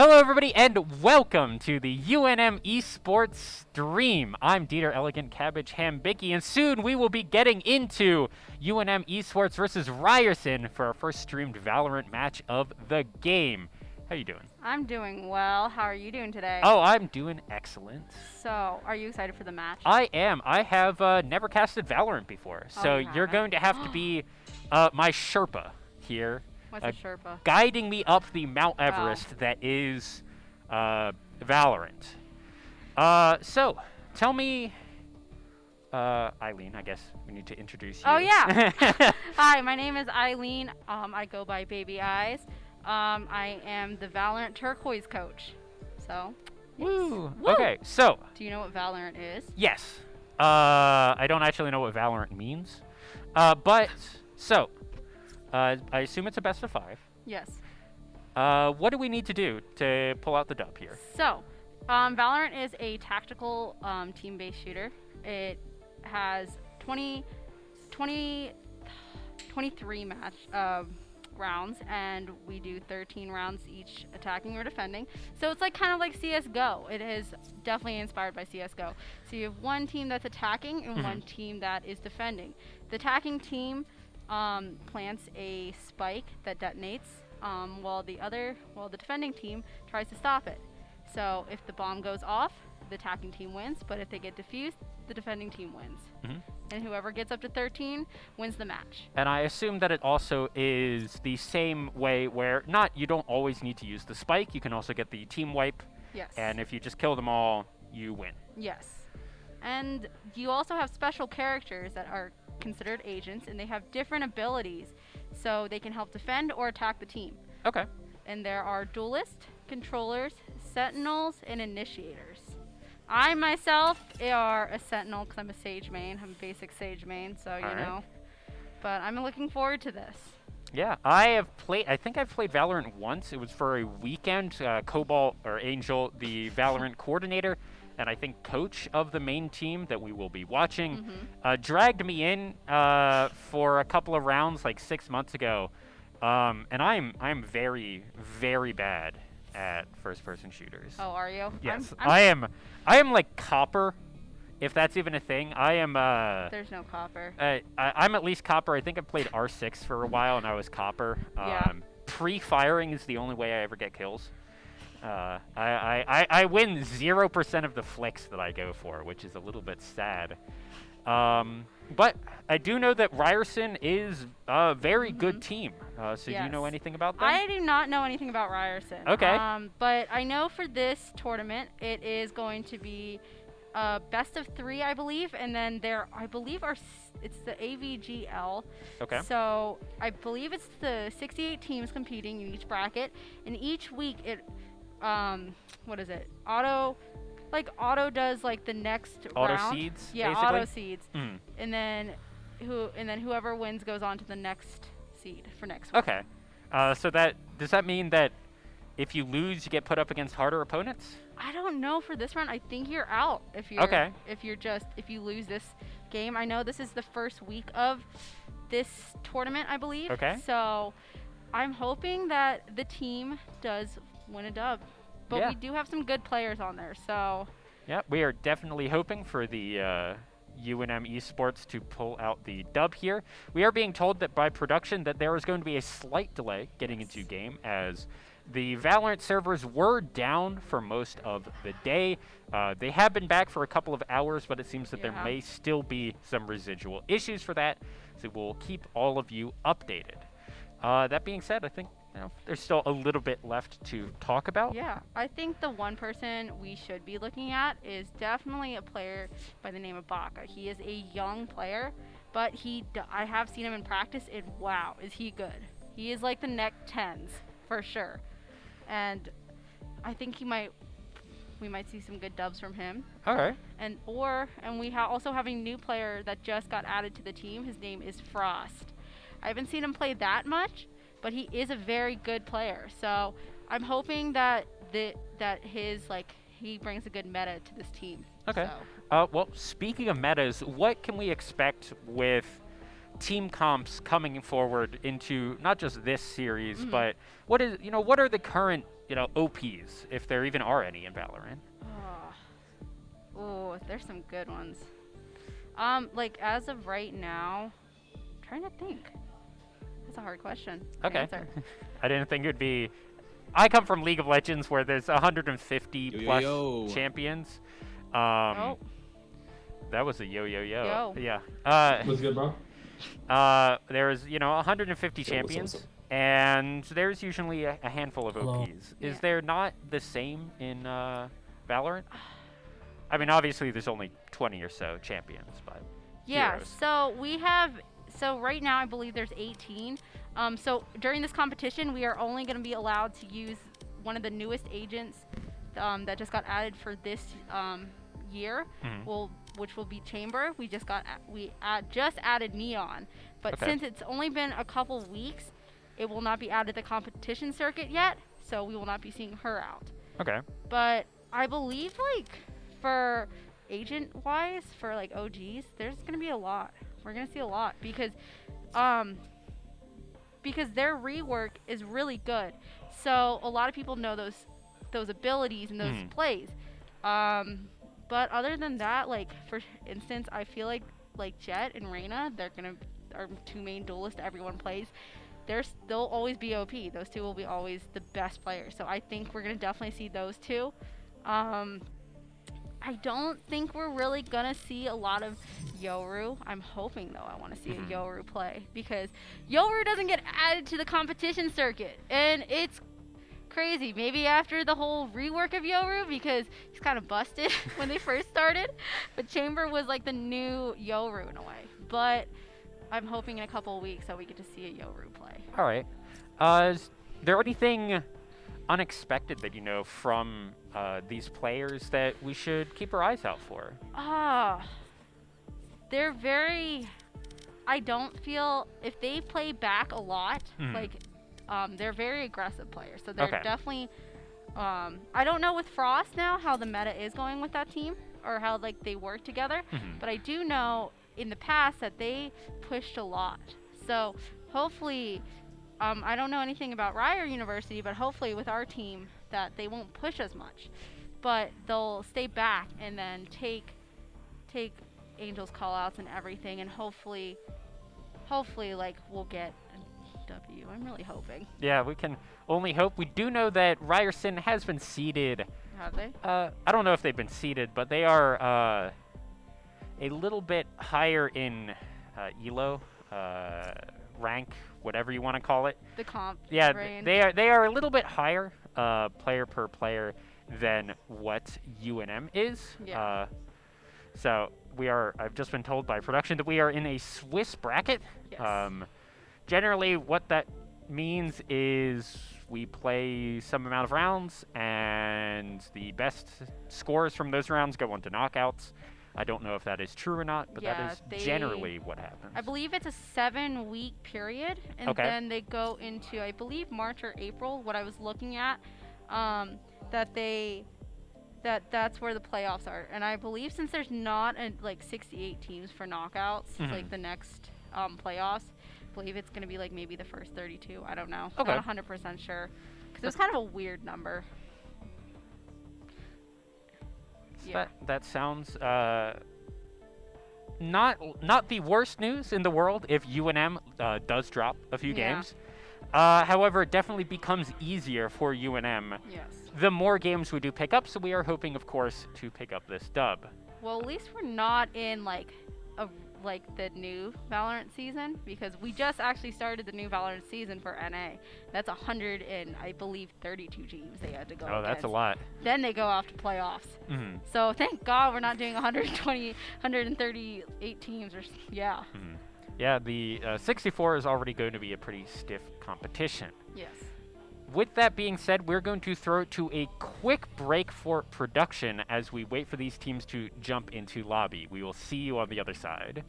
Hello, everybody, and welcome to the UNM Esports stream. I'm Dieter Elegant Cabbage Hambicky, and soon we will be getting into UNM Esports versus Ryerson for our first streamed Valorant match of the game. How you doing? I'm doing well. How are you doing today? Oh, I'm doing excellent. So, are you excited for the match? I am. I have never casted Valorant before, so you're going to have to be my Sherpa here. What's a Sherpa? Guiding me up the Mount Everest that is Valorant. So, tell me, Eileen, I guess we need to introduce you. Oh, yeah. Hi, my name is Eileen. I go by Baby Eyes. I am the Valorant Turquoise coach. So, Woo. Woo! Okay, so. Do you know what Valorant is? Yes. I don't actually know what Valorant means. I assume it's a best of 5. Yes. What do we need to do to pull out the dub here? So, Valorant is a tactical team-based shooter. It has 23 rounds, and we do 13 rounds each attacking or defending. So it's like kind of like CSGO. It is definitely inspired by CSGO. So you have one team that's attacking and one team that is defending. The attacking team plants a spike that detonates, while the defending team tries to stop it. So if the bomb goes off, the attacking team wins, but if they get defused, the defending team wins. And whoever gets up to 13 wins the match. And I assume that it also is the same way where you don't always need to use the spike. You can also get the team wipe. Yes. And if you just kill them all, you win. Yes. And you also have special characters that are considered agents, and they have different abilities, so they can help defend or attack the team. Okay. And there are duelists, controllers, sentinels, and initiators. I myself are a sentinel because I'm a sage main. I'm a basic sage main, so you know. But I'm looking forward to this. Yeah, I think I've played Valorant once. It was for a weekend. Cobalt, or Angel, the Valorant coordinator, and I think coach of the main team that we will be watching, dragged me in for a couple of rounds like 6 months ago. And I'm very, very bad at first-person shooters. Oh, are you? Yes, I am like copper, if that's even a thing. I am. There's no copper. I'm at least copper. I think I played R6 for a while, and I was copper. Yeah. Pre-firing is the only way I ever get kills. I win 0% of the flicks that I go for, which is a little bit sad. But I do know that Ryerson is a very good team. So do you know anything about them? I do not know anything about Ryerson. Okay. But I know for this tournament, it is going to be best of 3, I believe, and then it's the AVGL. Okay. So I believe it's the 68 teams competing in each bracket, and each week it, what is it? Auto does like the next round. Auto seeds. Yeah, basically? auto seeds. And then whoever wins goes on to the next seed for next week. Okay. So does that mean that if you lose, you get put up against harder opponents? I don't know for this round. I think you're out if you lose this game. I know this is the first week of this tournament, I believe. Okay. So I'm hoping that the team does win a dub. But we do have some good players on there, so. Yeah, we are definitely hoping for the UNM Esports to pull out the dub here. We are being told that by production that there is going to be a slight delay getting into game, as the Valorant servers were down for most of the day. They have been back for a couple of hours, but it seems that there may still be some residual issues for that, so we'll keep all of you updated. That being said, I think there's still a little bit left to talk about. Yeah, I think the one person we should be looking at is definitely a player by the name of Baka. He is a young player, but I have seen him in practice, and wow, is he good. He is like the next 10s, for sure. And I think we might see some good dubs from him. Okay. And we also have a new player that just got added to the team. His name is Frost. I haven't seen him play that much, but he is a very good player. So I'm hoping that he brings a good meta to this team. Okay. So. Well, speaking of metas, what can we expect with team comps coming forward into not just this series, Mhm. but what are the current OPs, if there even are any in Valorant? Oh, there's some good ones. Like as of right now, I'm trying to think. That's a hard question to Okay. answer. I didn't think it would be. I come from League of Legends where there's 150 plus champions. Oh, That was a yo. yo. Yeah. What's good, bro? There's 150 champions, What's up? and there's usually a handful of Hello. OPs. Yeah. Is there not the same in Valorant? I mean, obviously there's only 20 or so champions, but Yeah, heroes. so right now I believe there's 18. So during this competition, we are only going to be allowed to use one of the newest agents that just got added for this year, Mhm. which will be Chamber. Just added Neon, but Okay. since it's only been a couple weeks, it will not be added to the competition circuit yet, so we will not be seeing her out. Okay. But I believe for agent wise, for like OGs, there's gonna be a lot. We're gonna see a lot because their rework is really good. So a lot of people know those abilities and those plays. But other than that, like for instance, I feel like Jet and Reyna, are two main duelists everyone plays. They'll always be OP. Those two will be always the best players. So I think we're gonna definitely see those two. I don't think we're really gonna see a lot of Yoru. I'm hoping though I want to see a Yoru play because Yoru doesn't get added to the competition circuit, and it's crazy. Maybe after the whole rework of Yoru, because he's kind of busted when they first started. But Chamber was like the new Yoru in a way. But I'm hoping in a couple of weeks that we get to see a Yoru play. All right. Is there anything unexpected that you know from these players that we should keep our eyes out for? They're very. I don't feel if they play back a lot, they're very aggressive players. So they're definitely. I don't know with Frost now how the meta is going with that team or how they work together, but I do know in the past that they pushed a lot. So hopefully. I don't know anything about Ryer University, but hopefully with our team that they won't push as much, but they'll stay back and then take Angel's callouts and everything, and hopefully we'll get a W. I'm really hoping. Yeah, we can only hope. We do know that Ryerson has been seeded. Have they? I don't know if they've been seeded, but they are a little bit higher in ELO rank, whatever you want to call it. The comp. Yeah, range. they are a little bit higher player per player than what UNM is. Yeah. So I've just been told by production that we are in a Swiss bracket. Yes. Generally, what that means is we play some amount of rounds, and the best scores from those rounds go on to knockouts. I don't know if that is true or not, but that is generally what happens. I believe it's a 7-week period, and then they go into, I believe, March or April. What I was looking at, that's where the playoffs are. And I believe since there's not 68 teams for knockouts, the next playoffs, I believe it's gonna be maybe the first 32. I don't know. Okay. Not 100% sure, because it was kind of a weird number. Yeah. That sounds not the worst news in the world if UNM does drop a few games. However, it definitely becomes easier for UNM Yes. the more games we do pick up, so we are hoping, of course, to pick up this dub. Well, at least we're not in the new Valorant season, because we just actually started the new Valorant season for NA. That's 100 and I believe 32 teams they had to go against. That's a lot. Then they go off to playoffs. So thank God we're not doing 138 teams yeah. Yeah, the 64 is already going to be a pretty stiff competition. Yes. With that being said, we're going to throw it to a quick break for production as we wait for these teams to jump into lobby. We will see you on the other side.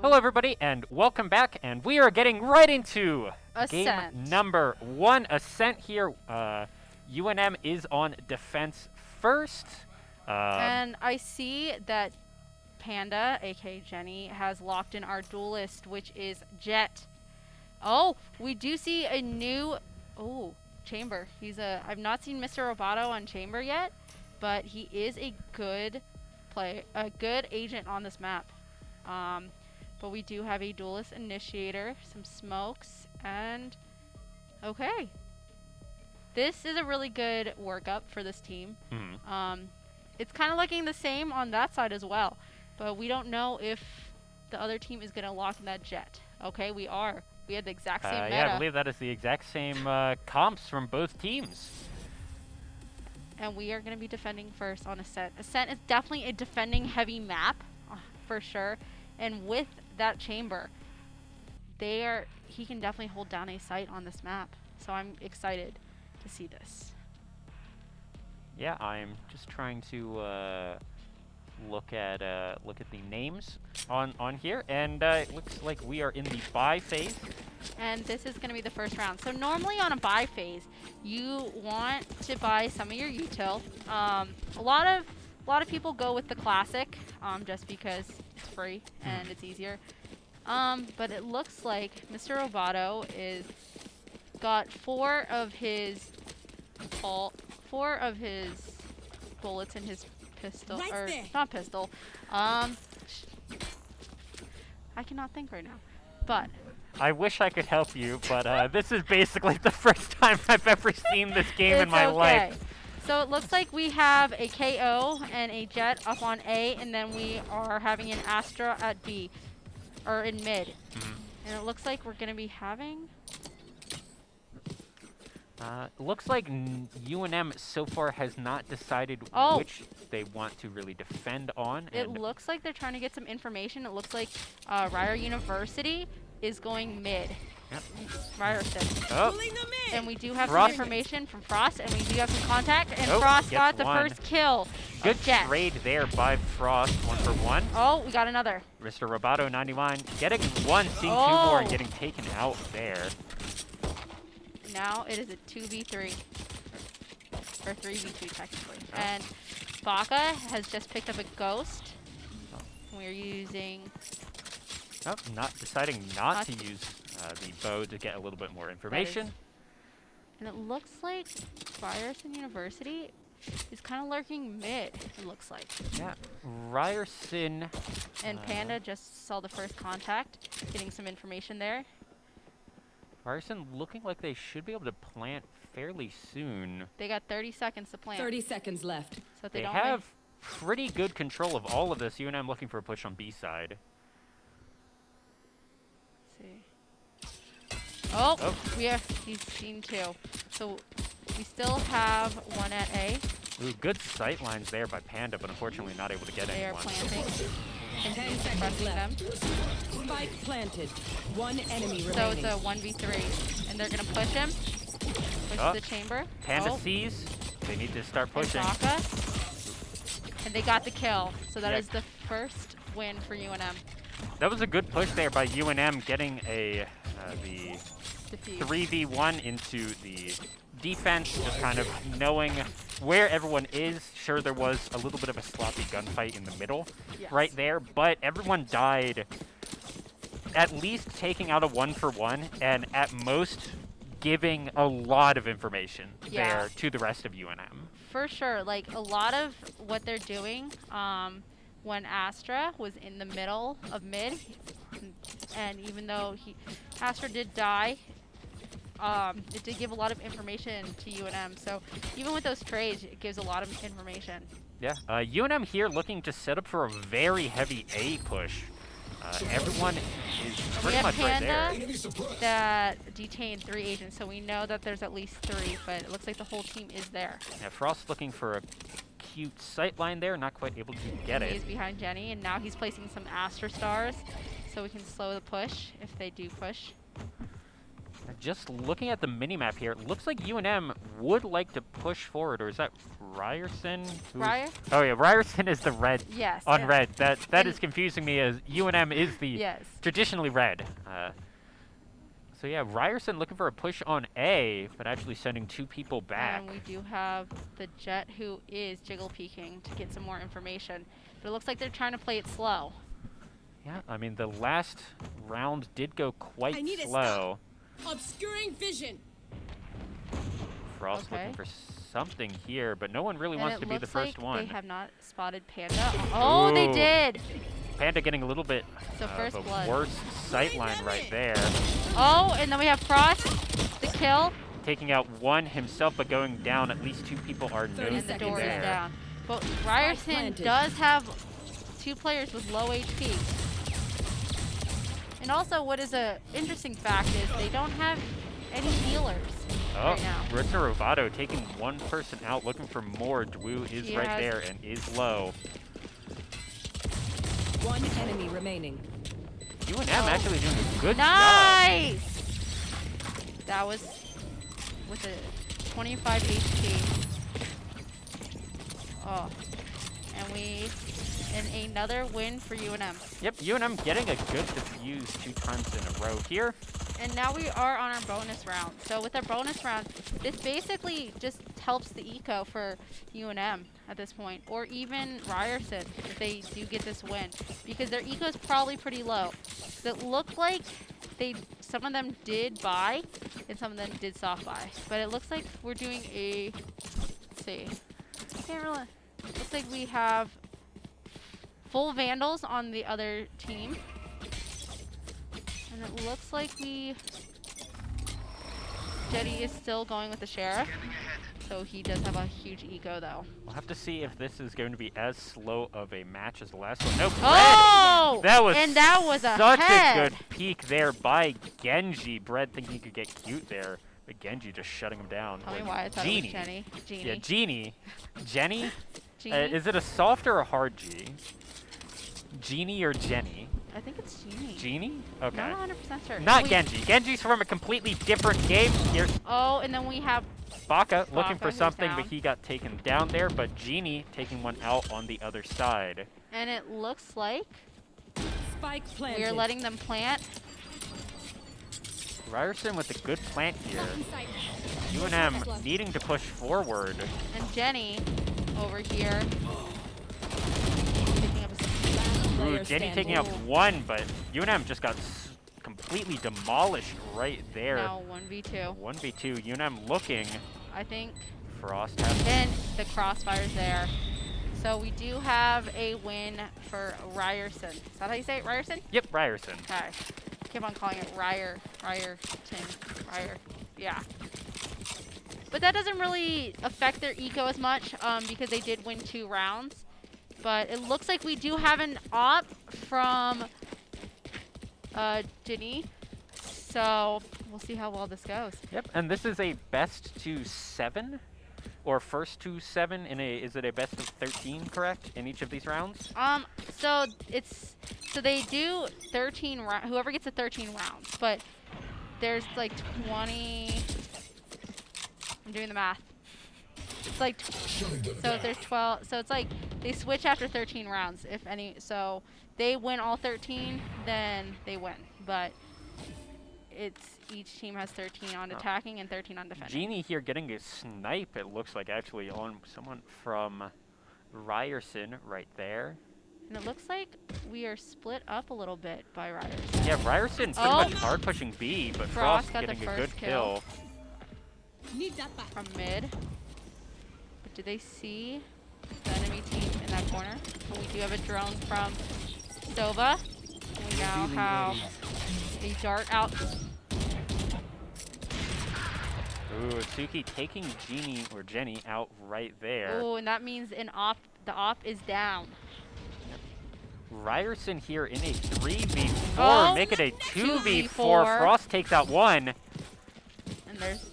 Hello, everybody, and welcome back. And we are getting right into Ascent. game number 1, Ascent here. UNM is on defense first. And I see that Panda, aka Jenny, has locked in our duelist, which is Jet. Oh, we do see a new Chamber. I've not seen Mr. Roboto on Chamber yet, but he is a good agent on this map. But we do have a duelist initiator, some smokes, and okay. This is a really good workup for this team. It's kind of looking the same on that side as well, but we don't know if the other team is going to lock in that Jet. Okay, we are. We had the exact same meta. Yeah, I believe that is the exact same comps from both teams. And we are going to be defending first on Ascent. Ascent is definitely a defending heavy map, for sure. And with that Chamber, he can definitely hold down a site on this map. So I'm excited to see this. Yeah, I'm just trying to look at the names on here, and it looks like we are in the buy phase. And this is going to be the first round. So normally on a buy phase, you want to buy some of your util. A lot of people go with the classic, just because it's free and it's easier. But it looks like Mr. Roboto is got four of his bullets in his pistol, Right or there. not pistol. I cannot think right now, but. I wish I could help you, but this is basically the first time I've ever seen this game in my life. So it looks like we have a KO and a Jet up on A, and then we are having an Astra at B, or in mid. And it looks like we're going to be having... Looks like UNM so far has not decided which they want to really defend on. It looks like they're trying to get some information. It looks like Ryer University is going mid. Yep. Ryerson. Oh. And we do have Frost. some information from Frost, and we do have some contact, and Oh, Frost got gets the one. first kill. Good Jet. trade there by Frost, 1 for 1. Oh, we got another. Mr. Roboto 91 getting one, seeing 2 more, and getting taken out there. Now it is a 2v3. Or 3v2 technically. And Baka has just picked up a ghost. We're using... Oh, deciding not to use the bow to get a little bit more information. And it looks like Ryerson University is kind of lurking mid, it looks like. Yeah, Ryerson. And Panda just saw the first contact, getting some information there. Ryerson looking like they should be able to plant fairly soon. They got 30 seconds to plant. 30 seconds left. So if They don't have pretty good control of all of this. UNM looking for a push on B side. Let's see. Oh, he's seen 2. So we still have 1 at A. Ooh, good sight lines there by Panda, but unfortunately not able to get They are anyone. planting. 10 seconds left. Spike planted. 1 enemy remaining. So it's a 1v3. And they're going to push him. Push the chamber. Panda sees. They need to start pushing. And they got the kill. So that is the first win for UNM. That was a good push there by UNM, getting the Defeat. 3v1 into the defense, just kind of knowing where everyone is. Sure, there was a little bit of a sloppy gunfight in the middle right there, but everyone died at least taking out a 1-for-1 and at most giving a lot of information there to the rest of UNM. For sure. Like, a lot of what they're doing, when Astra was in the middle of mid, and even though Astra did die, it did give a lot of information to UNM. So even with those trades, it gives a lot of information. Yeah. UNM here looking to set up for a very heavy A push. Everyone is pretty much right there. We have Panda that detained 3 agents, so we know that there's at least 3, but it looks like the whole team is there. Yeah, Frost looking for a cute sight line there, not quite able to get it. He's behind Jenny, and now he's placing some Astra stars, so we can slow the push if they do push. Just looking at the minimap here, it looks like UNM would like to push forward, or is that Ryerson? Ryer? Oh yeah, Ryerson is the red Yes. on and- red. That and- is confusing me, as UNM is the Yes. traditionally red. So yeah, Ryerson looking for a push on A, but actually sending 2 people back. And we do have the Jet who is jiggle peeking to get some more information. But it looks like they're trying to play it slow. Yeah, I mean the last round did go quite I need to slow. Obscuring vision. Frost looking Okay. for something here, but no one really And wants it to be the looks first like one. they have not spotted Panda. Oh, they Ooh. did! Panda getting a little bit So first of a blood. worse sight line right there. Oh, and then we have Frost, the kill, Taking out one himself, but going down. At least 2 people are 30 and the noticing seconds door is there. down. But Ryerson planted. does have 2 players with low HP. And also, what is a interesting fact is they don't have any healers Oh, right now. Rita Rovato taking one person out, looking for more. Dwu is He right has- there and is low. One enemy remaining. UNM actually doing a good job. Nice! That was with a 25 HP. Oh, and another win for UNM. Yep, UNM getting a good defuse 2 times in a row here. And now we are on our bonus round. So with our bonus round, this basically just helps the eco for UNM at this point, or even Ryerson if they do get this win, because their eco is probably pretty low. So it looked like some of them did buy, and some of them did soft buy. But it looks like we're doing a, let's see, can't really. Looks like we have full Vandals on the other team. And it looks like Jetty is still going with the Sheriff. So he does have a huge eco though. We'll have to see if this is going to be as slow of a match as the last one. Nope. Oh! That was and that was a such head. a good peek there by Genji. Bread thinking he could get cute there, but Genji just shutting him down. Tell me with why I thought Genie. it was Jenny. Genie. Yeah, Genie. Jenny? Genie? Is it a soft or a hard G? Genie or Jenny? I think it's Genie. Genie? Okay. Not 100% sure. Not We- Genji. Genji's from a completely different game. Here's Oh, and then we have Baka looking Baka, for who's something, down. but he got taken down there. But Genie taking one out on the other side. and it looks like Spike planted. we're letting them plant. Ryerson with a good plant here. UNM needing to push forward. And Jenny over here picking up a Ooh, Player Jenny standing. taking out one, but UNM just got completely demolished right there. now 1v2. 1v2. UNM looking. I think. Frost has And the crossfire's there. So we do have a win for Ryerson. Is that how you say it? Ryerson? Yep, Ryerson. Okay. Keep on calling it Ryerton. Yeah. But that doesn't really affect their eco as much because they did win 2 rounds. But it looks like we do have an op from Ginny. So we'll see how well this goes. Yep, and this is a best to 7 or first to 7 in a, is it a best of 13, correct, in each of these rounds? So they do 13 rounds. Whoever gets the 13 rounds, but there's like 20. I'm doing the math. It's like so if there's 12. So it's like they switch after 13 rounds, if any. So they win all 13, then they win. But it's each team has 13 on attacking and 13 on defending. Genie here getting a snipe, it looks like, actually on someone from Ryerson right there. And it looks like we are split up a little bit by Ryerson. Yeah, Ryerson pretty Oh. much hard pushing B, but Frost Frost got the getting a good first kill. Need that back. From mid. But do they see the enemy team in that corner? And we do have a drone from Sova. And we now have a dart out. Ooh, Suki taking Genie or Jenny out right there. Oh, and that means the op is down. Ryerson here in a 3v4, Oh, make it a 2v4. 2v4. Frost takes out one. And there's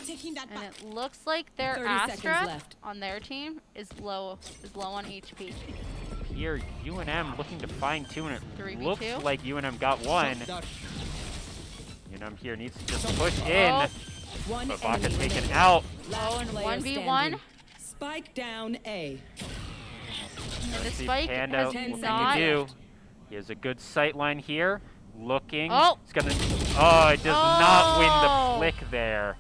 Taking that and back. it looks like their 30 seconds Astra left. on their team is low on HP. here, UNM looking to find two, and it 3v2. looks like UNM got one. UNM here needs to just push in. Oh. One But Baka enemy taken remaining. out. Oh, and Player 1v1. standing. Spike down A. And the Let's see spike Panda, has what can he not. do? He has a good sight line here. Looking. Oh! It's gonna. Oh, it does not win Oh! the flick there.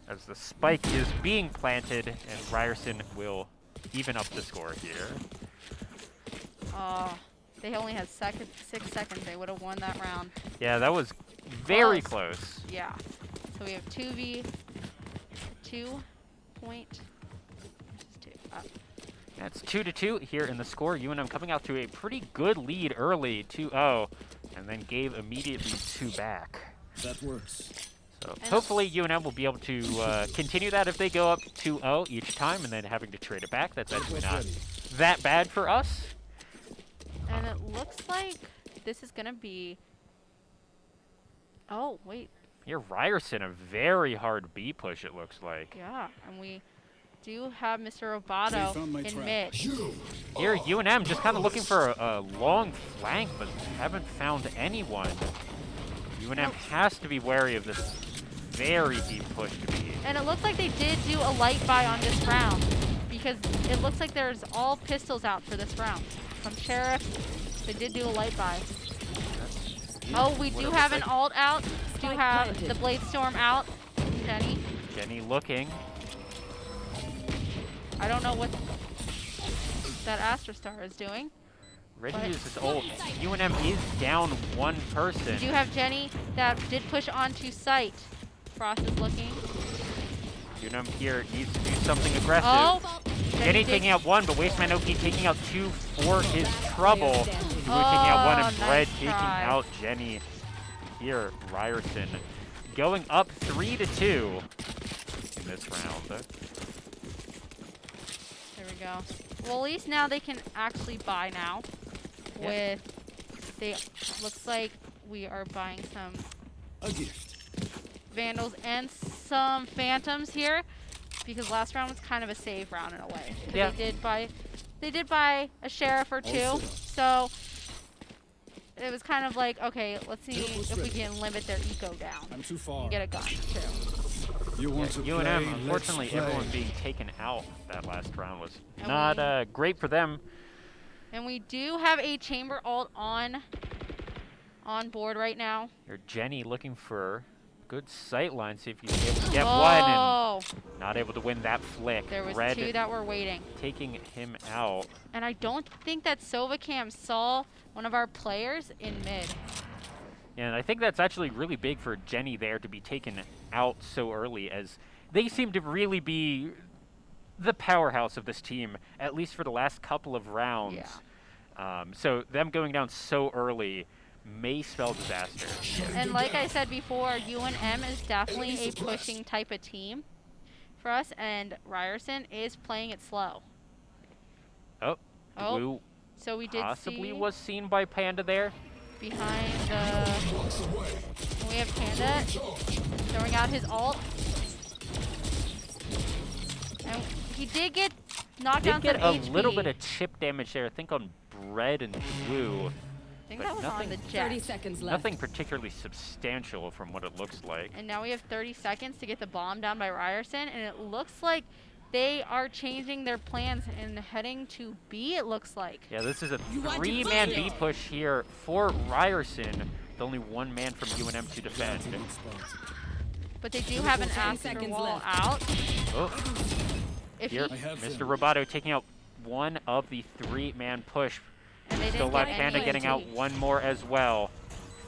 As the spike is being planted, and Ryerson will even up the score here. Oh, they only had 6 seconds. They would have won that round. Yeah, that was very Close. close. Yeah. So we have 2v2 point. That's 2-2 here in the score. UNM coming out to a pretty good lead early, 2-0, and then gave immediately 2 back. That works. So hopefully UNM will be able to continue that if they go up 2-0 each time and then having to trade it back. That's actually not that bad for us. And it looks like this is going to be... Oh, wait. Here, Ryerson, a very hard B push, it looks like. Yeah, and we do have Mr. Roboto found my in trap. mid. Here, UNM just kind of looking for a long flank, but haven't found anyone. UNM has to be wary of this very deep push to be. And it looks like they did do a light buy on this round, because it looks like there's all pistols out for this round. From Sheriff, they did do a light buy. Oh, we do have an alt out. Do have the Blade Storm out. Jenny. Jenny looking. I don't know what that Astra Star is doing. Ready to But- use this ult. UNM is down one person. We do have Jenny that did push onto site. Frost is looking. UNM here needs to do something aggressive. Oh! Jenny did- taking out one, but Wasteman Oki taking out 2 for his trouble. Blue taking out one, and Oh, Bread nice taking try. out Jenny. Here, Ryerson going up 3-2 in this round. There we go. Well, at least now they can actually buy now. Yeah. Looks like we are buying some A gift. Vandals and some Phantoms here, because last round was kind of a save round in a way. 'Cause Yeah. They did buy a Sheriff or 2, Also. so it was kind of like, okay, let's see if we can limit their eco down I'm too far. and get a gun too. You want to UNM, play? unfortunately, Let's everyone play. being taken out that last round was And not we- great for them. And we do have a Chamber ult on board right now. Here, Jenny looking for good sight line, see if you can able to get one, and Oh, not able to win that flick. there was Red 2 that were waiting. taking him out. And I don't think that Sovacam saw one of our players in mid. And I think that's actually really big for Jenny there to be taken out so early, as they seem to really be the powerhouse of this team, at least for the last couple of rounds. So them going down so early may spell disaster. And like I said before, UNM is definitely a pushing type of team for us, and Ryerson is playing it slow. Oh, Oh, Blue so we did possibly see was seen by Panda there. behind the... We have Panda throwing out his ult. And he did get knocked Did down get some a HP. little bit of chip damage there, I think on Bread and Blue. I think but that was on nothing- the 30 jet. seconds left. Nothing particularly substantial from what it looks like. And now we have 30 seconds to get the bomb down by Ryerson, and it looks like they are changing their plans and heading to B, it looks like. Yeah, this is a You want to 3-man play B it? push here for Ryerson, with only 1 man from UNM to defend. But they do have an 10 Astra seconds wall left. out. Oh, If here, he, I have Mr. them. Roboto taking out 1 of the 3-man push. and they Still didn't Live get Panda any getting out HP. 1 more as well.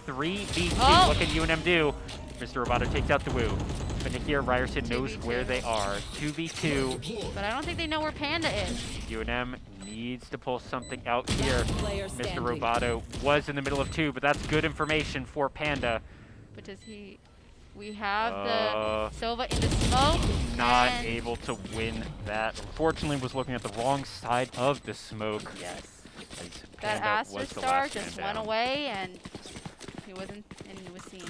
3v2, Oh! what can UNM do? Mr. Roboto takes out the Woo. But here, Ryerson knows 2v2. where they are. 2v2. But I don't think they know where Panda is. UNM needs to pull something out here. Player Mr. standing. Roboto was in the middle of 2, but that's good information for Panda. But does he... We have Uh, the Sova in the smoke. Not and able to win that. Unfortunately, was looking at the wrong side of the smoke. Yes. As That Panda Astra was the Star last just man went down. away, and he was seen.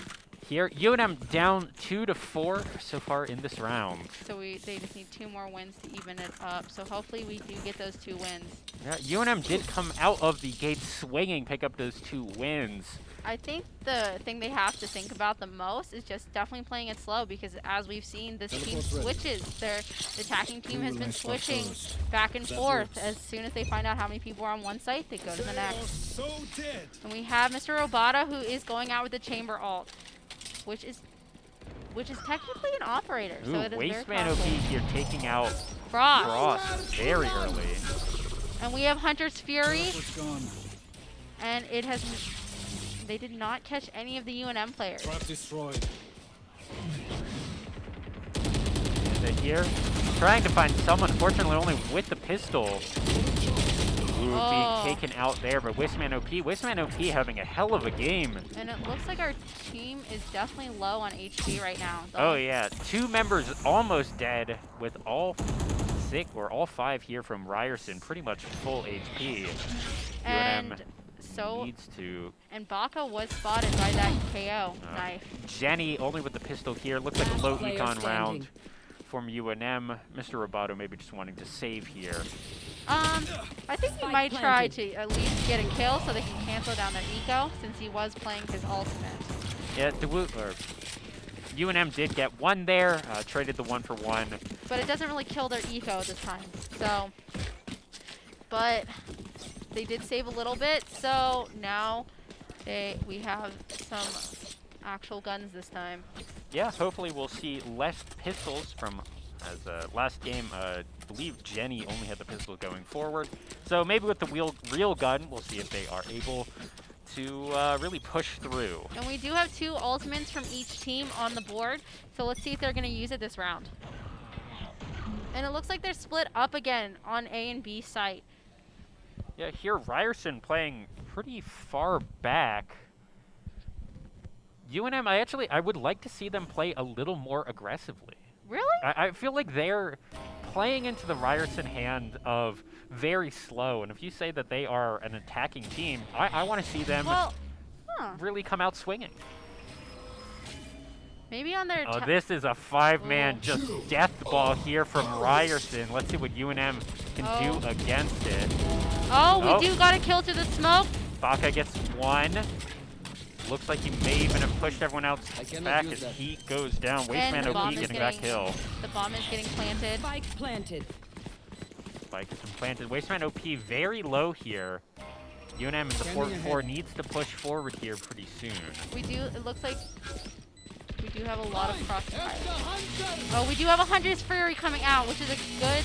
here. UNM down 2-4 so far in this round. So they just need 2 more wins to even it up. So hopefully we do get those 2 wins. Yeah, UNM did come out of the gate swinging, pick up those 2 wins. I think the thing they have to think about the most is just definitely playing it slow, because as we've seen, this team switches. The attacking team has been switching back and forth. As soon as they find out how many people are on one site, they go to the next. And we have Mr. Robata, who is going out with the chamber ult, which is technically an operator. Ooh, so it is Wasteman very OP powerful. here taking out Frost. very early. And we have Hunter's Fury, It's gone. and it has. They did not catch any of the UNM players. Trap destroyed. They're here, trying to find someone. Fortunately, only with the pistol. Ooh, Oh. being taken out there, but Wasteman OP having a hell of a game. And it looks like our team is definitely low on HP right now. Oh yeah, 2 members almost dead with all 6 or all 5 here from Ryerson, pretty much full HP. And UNM so, needs to. and Baka was spotted by that KO knife. Jenny only with the pistol here. Looks like a low Player econ standing. round from UNM. Mr. Roboto maybe just wanting to save here. I think he Spike might try planted. to at least get a kill so they can cancel down their eco, since he was playing his ultimate. Yeah, UNM did get 1 there, traded the 1 for 1. But it doesn't really kill their eco this time. So, but they did save a little bit, so now we have some actual guns this time. Yeah, hopefully we'll see less pistols from, as last game, I believe Jenny only had the pistol going forward. So maybe with the real gun, we'll see if they are able to really push through. And we do have 2 ultimates from each team on the board, so let's see if they're going to use it this round. And it looks like they're split up again on A and B site. Yeah, here Ryerson playing pretty far back. UNM, I would like to see them play a little more aggressively. Really? I feel like they're playing into the Ryerson hand of very slow, and if you say that they are an attacking team, I want to see them Well, really come out swinging. maybe on their. Oh, this is a 5-man Ooh. just death ball here from Ryerson. Let's see what UNM can Oh. do against it. Oh, we Oh. do got a kill through the smoke. Baka gets 1. Looks like he may even have pushed everyone else I cannot back use as that. heat goes down. Wasteman the OP bomb is getting that getting- kill. The bomb is getting planted. Spike planted. Spike has been planted. Wasteman OP very low here. UNM in the Scanning 4-4 ahead. needs to push forward here pretty soon. We do. It looks like we do have a lot of crossfire. Oh, we do have a Hunter's Fury coming out, which is a good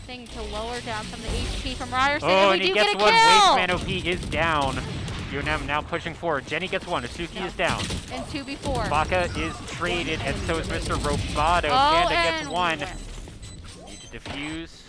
thing to lower down some of the HP from Ryerson. Oh, and and we he do gets get a 1. kill. Wasteman OP is down. UNM now pushing forward. Jenny gets 1. Asuki No. is down. And 2 before. Baka is traded, and so is Mr. Roboto. Oh, Panda gets and 1. we win. Need to defuse.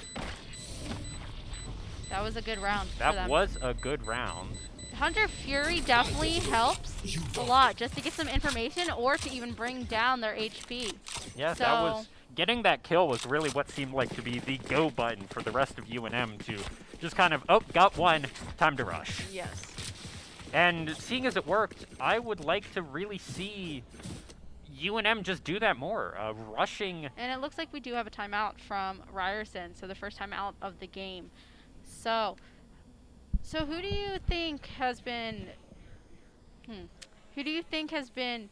That was a good round for That them. was a good round. Hunter Fury definitely helps a lot, just to get some information or to even bring down their HP. Yeah, So- that was getting that kill was really what seemed like to be the go button for the rest of UNM to just kind of, oh, got 1, time to rush. Yes. And seeing as it worked, I would like to really see UNM just do that more, rushing. And it looks like we do have a timeout from Ryerson, so the first timeout of the game. So who do you think has been, who do you think has been,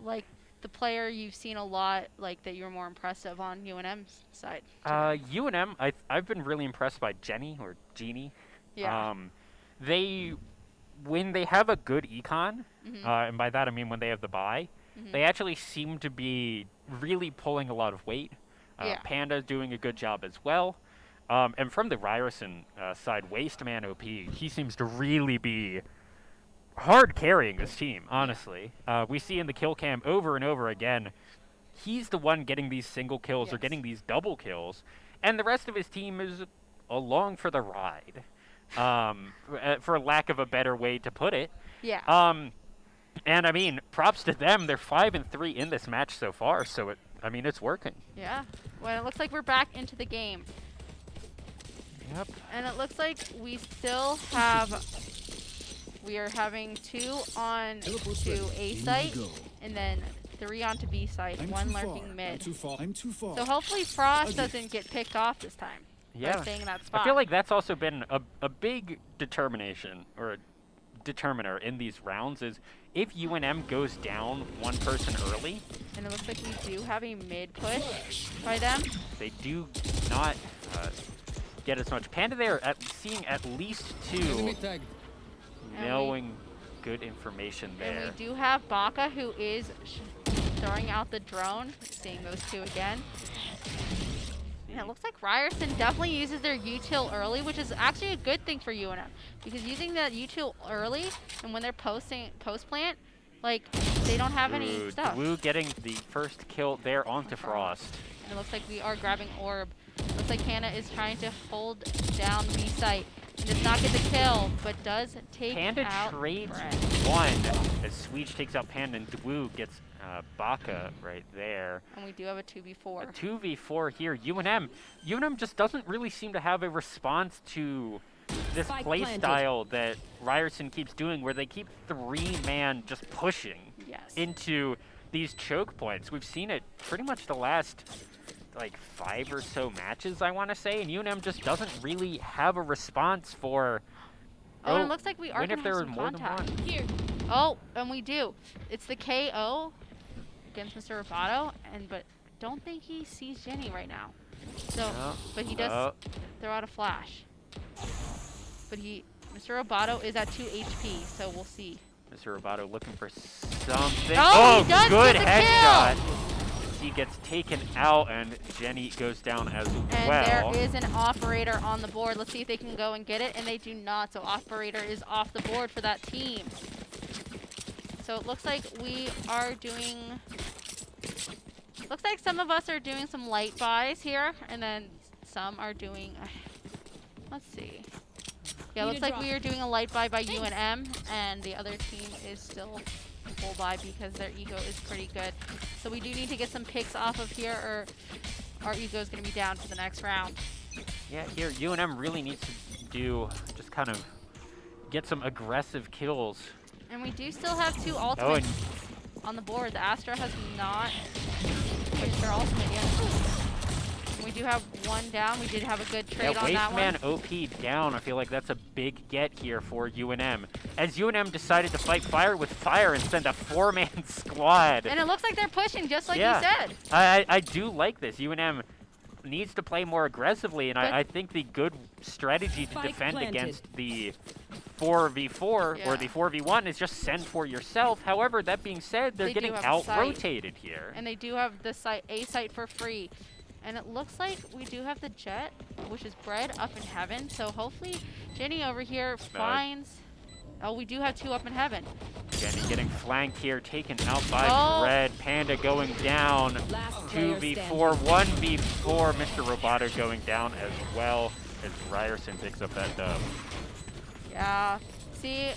like, the player you've seen a lot, like, that you're more impressive on UNM's side? UNM, I've been really impressed by Jenny, or Jeannie. Yeah. When they have a good econ, Mhm. and by that I mean when they have the buy, Mhm. they actually seem to be really pulling a lot of weight. Yeah. Panda's doing a good job as well. And from the Ryerson side, Wasteman OP, he seems to really be hard carrying this team, honestly. We see in the kill cam over and over again, he's the one getting these single kills or Yes. getting these double kills, and the rest of his team is along for the ride, for lack of a better way to put it. Yeah. And I mean, props to them. They're 5-3 in this match so far, so it's working. Yeah. Well, it looks like we're back into the game. Yep. And it looks like we still have, we are having 2 on Teleport's to ready. A In we site. go. and then 3 onto B site, I'm 1 too far. lurking I'm mid. too far. I'm too far. So hopefully Frost A doesn't gift. get picked off this time. Yeah. By staying in that spot. I feel like that's also been a big determination or a determiner in these rounds is if UNM goes down one person early, And it looks like we do have a mid push by them. they do not get as much. Panda there seeing at least 2, And knowing good information And there. we do have Baka, who is throwing out the drone, seeing those 2 again. And it looks like Ryerson definitely uses their util early, which is actually a good thing for UNM. Because using that util early, and when they're post plant, like, they don't have any stuff. Wu getting the first kill there onto Frost. And it looks like we are grabbing Orb. Looks like Hannah is trying to hold down B site. And does not get the kill, but does take Panda out trades Brett. 1 as Sweech takes out Panda and Wu gets Baka right there. And we do have a 2v4. A 2v4 here. UNM just doesn't really seem to have a response to this Spike play planted. style that Ryerson keeps doing where they keep 3-man just pushing Yes. into these choke points. We've seen it pretty much the last like 5 or so matches, I want to say, and UNM just doesn't really have a response for Oh, and it looks like we are when going if to there have was some more than contact. one. Here. Oh, and we do. It's the KO against Mr. Roboto, but don't think he sees Jenny right now. So, Oh, but he does oh. throw out a flash. But Mr. Roboto is at 2 HP, so we'll see. Mr. Roboto looking for something. Oh, he does good get the headshot. kill! He gets taken out, and Jenny goes down as And well. there is an operator on the board. Let's see if they can go and get it, and they do not. So operator is off the board for that team. So it looks like we are doing... Looks like some of us are doing some light buys here, and then some are doing... let's see. Yeah, Need looks a like drop. we are doing a light buy by UNM, and the other team is still full buy because their ego is pretty good. So we do need to get some picks off of here, or our ego is going to be down for the next round. Yeah, here UNM really needs to do just kind of get some aggressive kills. And we do still have 2 Oh, ultimates and on the board. The Astra has not pushed their ultimate yet. And we do have 1 down. We did have a good trade yeah, on that one. Wasteman OP down. I feel like that's a big get here for UNM. As UNM decided to fight fire with fire and send a 4-man squad. And it looks like they're pushing just like Yeah. you said. I do like this. UNM needs to play more aggressively, and I think the good strategy to Spike defend planted. against the 4v4 or Yeah. the 4v1 is just send for yourself. However, that being said, they're They do getting have a out-rotated here. And they do have the A site for free. And it looks like we do have the Jet, which is Bread up in heaven. So hopefully Jenny over here finds... Oh, we do have 2 up in heaven. Jenny getting flanked here, taken out by Oh. Red. Panda going down. Last player 2v4, 1v4. Mr. Roboto going down as well as Ryerson picks up that dub. Yeah. See,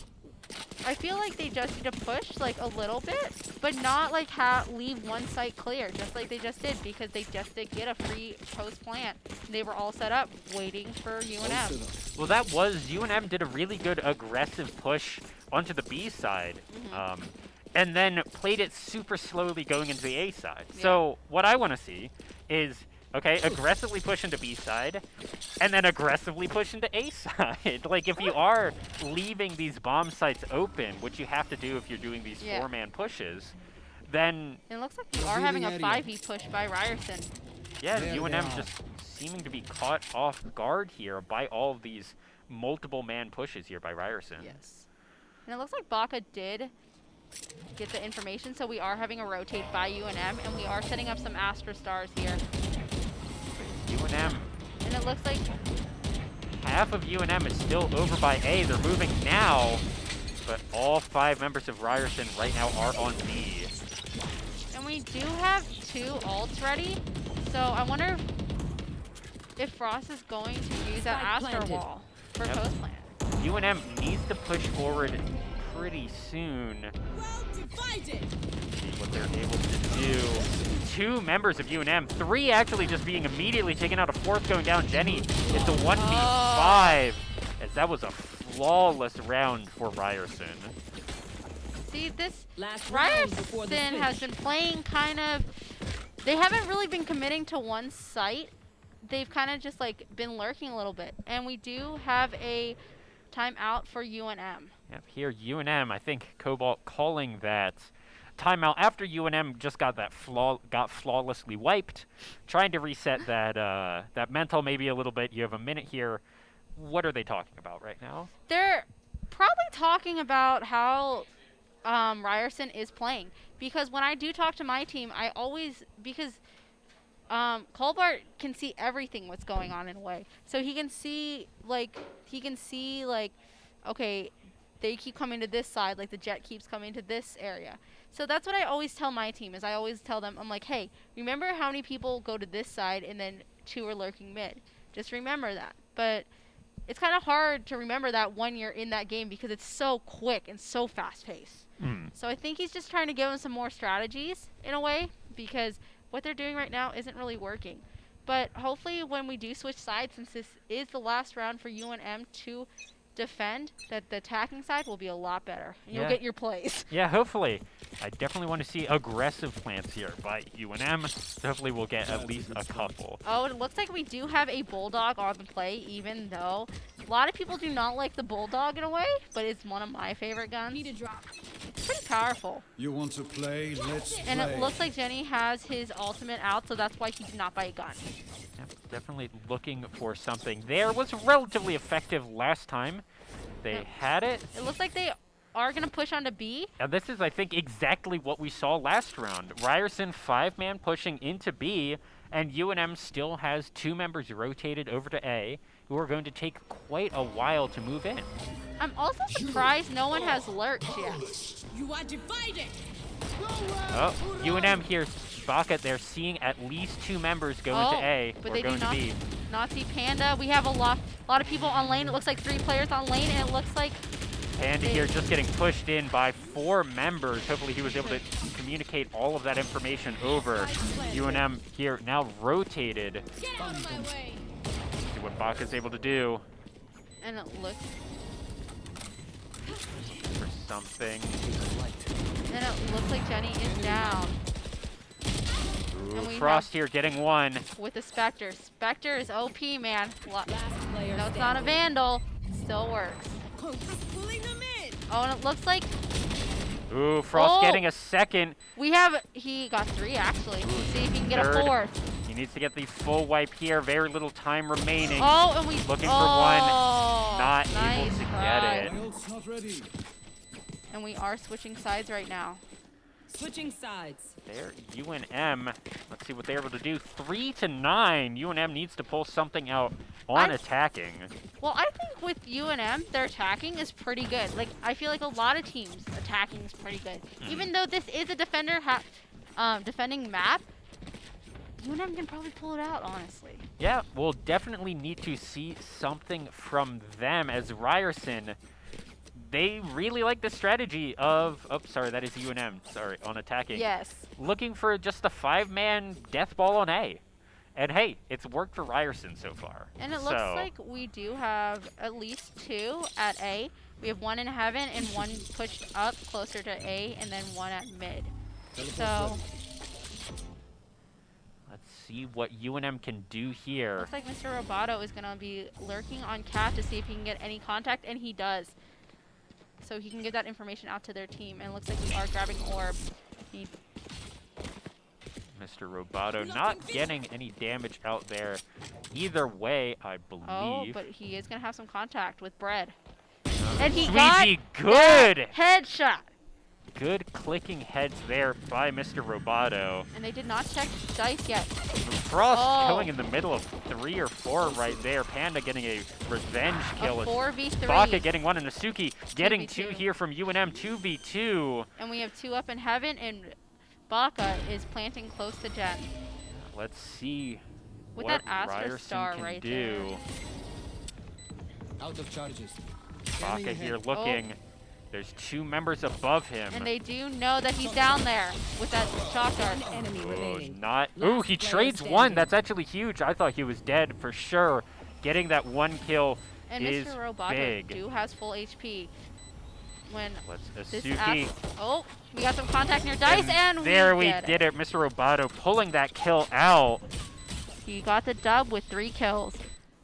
I feel like they just need to push like a little bit, but not like leave one site clear, just like they just did, because they just did get a free post plant. They were all set up, waiting for UNM. Well, that was UNM did a really good aggressive push onto the B side, and then played it super slowly going into the A side. Yeah. So what I want to see is, okay, aggressively push into B side, and then aggressively push into A side. Like, if you are leaving these bomb sites open, which you have to do if you're doing these Yeah. 4-man pushes, then, And it looks like we are having a Revealing area. 5v push by Ryerson. yeah, There UNM they are. just seeming to be caught off guard here by all of these multiple man pushes here by Ryerson. Yes. And it looks like Baka did get the information, so we are having a rotate by UNM, and we are setting up some Astra Stars here. UNM, And it looks like half of UNM is still over by A. They're moving now, but all 5 members of Ryerson right now are on B. And we do have 2 ults ready, so I wonder if Frost is going to use that Spike Astra planted. wall for Yep. post plant. UNM needs to push forward pretty soon. Well divided. See what they're able to do. 2 members of UNM, 3 actually just being immediately taken out, a 4th going down. Jenny is the 1v5, as that was a flawless round for Ryerson. See, this Last round before the Ryerson has switch. been playing kind of. They haven't really been committing to one site. They've kind of just like been lurking a little bit. And we do have a timeout for UNM. Yep, here UNM, I think Cobalt calling that timeout after UNM just got that flawlessly wiped, trying to reset that that mental maybe a little bit. You have a minute here. What are they talking about right now? They're probably talking about how Ryerson is playing, because when I do talk to my team, I always, because Colbart can see everything what's going on in a way, so he can see like okay, they keep coming to this side, like the jet keeps coming to this area. So that's what I always tell my team, is I always tell them, I'm like, hey, remember how many people go to this side and then 2 are lurking mid. Just remember that. But it's kind of hard to remember that when you're in that game, because it's so quick and so fast-paced. So I think he's just trying to give them some more strategies in a way, because what they're doing right now isn't really working. But hopefully when we do switch sides, since this is the last round for UNM to defend, that the attacking side will be a lot better. And you'll get your plays. Yeah, hopefully. I definitely want to see aggressive plants here by UNM. So hopefully we'll get at least a couple. Oh, it looks like we do have a Bulldog on the play, even though a lot of people do not like the Bulldog in a way, but it's one of my favorite guns. Need a drop. It's pretty powerful. You want to play? Let's And play. it looks like Jenny has his ultimate out, so that's why he did not buy a gun. Yep, definitely looking for something there. Was relatively effective last time they had it. It looks like they are going to push onto B. And this is, I think, exactly what we saw last round. Ryerson 5-man pushing into B, and UNM still has 2 members rotated over to A, who are going to take quite a while to move in. I'm also surprised no one has lurked yet. You are divided. Oh, UNM here, Baka, they're seeing at least 2 members go into A, but or they do going to not, B. not see Panda. We have a lot of people on lane. It looks like 3 players on lane, and it looks like Panda here just getting pushed in by 4 members. Hopefully he was able to communicate all of that information over. UNM here now rotated. Get out of my way. See what Baka's able to do and it looks for something. like Jenny is down. And we Frost here getting 1. with the Spectre. Spectre is OP, man. Last player No, it's not a standing. Vandal. Still works. Pulling them in. Oh, and it looks like Ooh, Frost Oh! getting a second. he got 3 actually. Let's see if he can get Third. a 4th. He needs to get the full wipe here. Very little time remaining. Oh, and we Looking for one. Not nice able to try. get it. My ult's not ready. And we are switching sides right now. Switching sides. There, UNM. Let's see what they're able to do. 3-9. UNM needs to pull something out on attacking. Well, I think with UNM, their attacking is pretty good. Like, I feel like a lot of teams' attacking is pretty good. Even though this is a defending map, UNM can probably pull it out, honestly. Yeah, we'll definitely need to see something from them as Ryerson. They really like the strategy of, oh, sorry, that is UNM, sorry, on attacking. Yes. Looking for just a 5-man death ball on A. And hey, it's worked for Ryerson so far. And it looks like we do have at least 2 at A. We have 1 in heaven and 1 pushed up closer to A, and then 1 at mid. So let's see what UNM can do here. looks like Mr. Roboto is gonna be lurking on Cat to see if he can get any contact, and he does. So he can give that information out to their team, and it looks like we are grabbing orb. He Mr. Roboto not getting any damage out there either way, I believe. Oh, but he is gonna have some contact with Bread. And he Sweezy, got good! that headshot. Good clicking heads there by Mr. Roboto. And they did not check dice yet. Frost going in the middle of 3 or 4 right there. Panda getting a revenge kill. A 4v3. Baka getting 1 and Nasuki getting 2 2v2. here from UNM, 2v2. And we have 2 up in heaven, and Baka is planting close to Jen. Let's see With what that Astra Ryerson Star can right do. there. Out of charges. Baka here looking. There's 2 members above him. And they do know that he's down there with that shock dart. One enemy Oh, remaining. not. Last Ooh, he player trades 1. standing. That's actually huge. I thought he was dead for sure. Getting that 1 kill And is Mr. Roboto big. do has full HP. when Let's this Asuki. oh, we got some contact near Dice, and there we we get did it. Mr. Roboto pulling that kill out. He got the dub with 3 kills.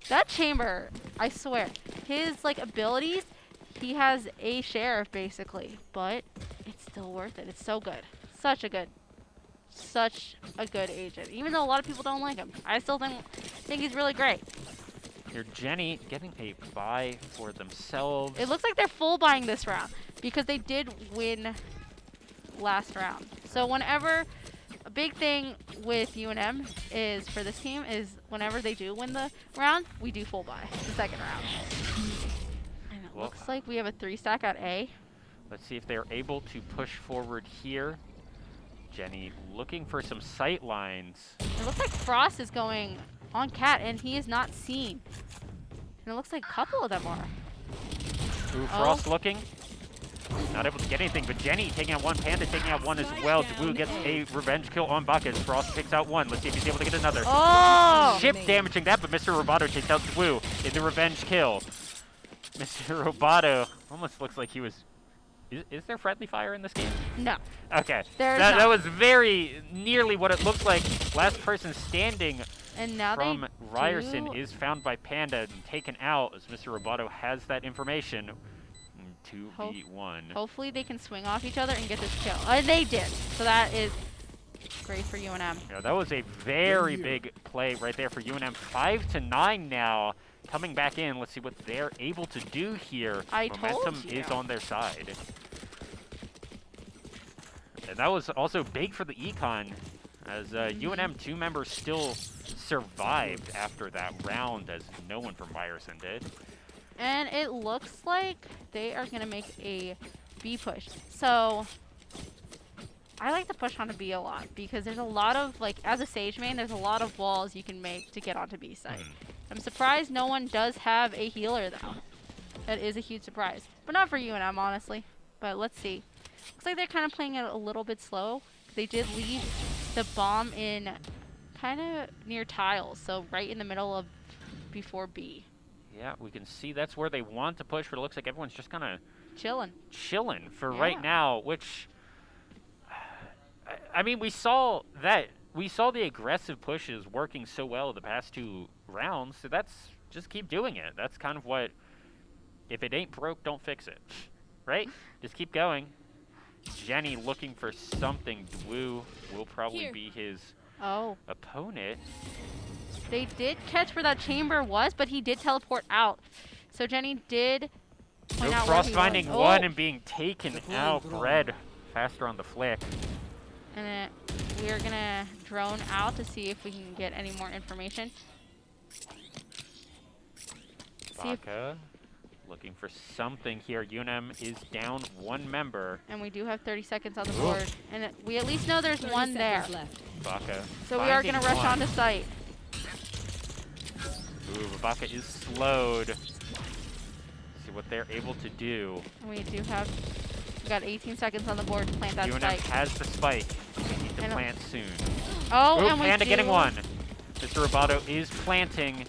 That Chamber, I swear, his like abilities, he has a sheriff basically, but it's still worth it. It's so good. Such a good agent. Even though a lot of people don't like him, I still think he's really great. Here, Jenny getting a buy for themselves. It looks like they're full buying this round because they did win last round. So whenever, a big thing with UNM is for this team is whenever they do win the round, we do full buy the second round. And it looks like we have a 3-stack at A. Let's see if they're able to push forward here. Jenny looking for some sight lines. It looks like Frost is going on Cat, and he is not seen. And it looks like a couple of them are. Ooh, Frost looking. Not able to get anything, but Jenny taking out one, Panda taking out one as well. Wu gets a revenge kill on Baka. Frost picks out one. Let's see if he's able to get another. Oh! Ship damaging that, but Mr. Roboto takes out Wu in the revenge kill. Mr. Roboto almost looks like he was... Is there friendly fire in this game? No. Okay. There's That not. was very nearly what it looked like. Last person standing And now from they Ryerson do. is found by Panda and taken out as Mr. Roboto has that information. 2v1. Hopefully they can swing off each other and get this kill. They did. So that is great for UNM. Yeah, that was a very big play right there for UNM. 5-9 now. Coming back in, let's see what they're able to do here. Momentum is on their side. And that was also big for the econ, as UNM 2 members still survived after that round, as no one from Ryerson did. And it looks like they are going to make a B push. So I like to push onto B a lot because there's a lot of, like, as a Sage main, there's a lot of walls you can make to get onto B site. I'm surprised no one does have a healer, though. That is a huge surprise. But not for UNM, honestly. But let's see. Looks like they're kind of playing it a little bit slow. They did leave the bomb in kind of near tiles, so right in the middle of before B. Yeah, we can see that's where they want to push, but it looks like everyone's just kind of chilling for right now, which... I mean, we saw the aggressive pushes working so well the past 2 rounds, so that's just keep doing it. That's kind of what, if it ain't broke, don't fix it, right? Just keep going. Jenny looking for something. Dwu will probably be his opponent. They did catch where that chamber was, but he did teleport out. So Jenny did point out Frost where he finding was. one and being taken out. Red faster on the flick. And we're gonna drone out to see if we can get any more information. Baka looking for something here. UNM is down 1 member. And we do have 30 seconds on the board. And we at least know there's one there. Baka. So we are gonna rush onto site. Ooh, Baka is slowed. See what they're able to do. We got 18 seconds on the board to plant that UNM spike. has the spike. They need to plant soon. Oh, Ooh, and Panda we getting one. Mr. Roboto is planting.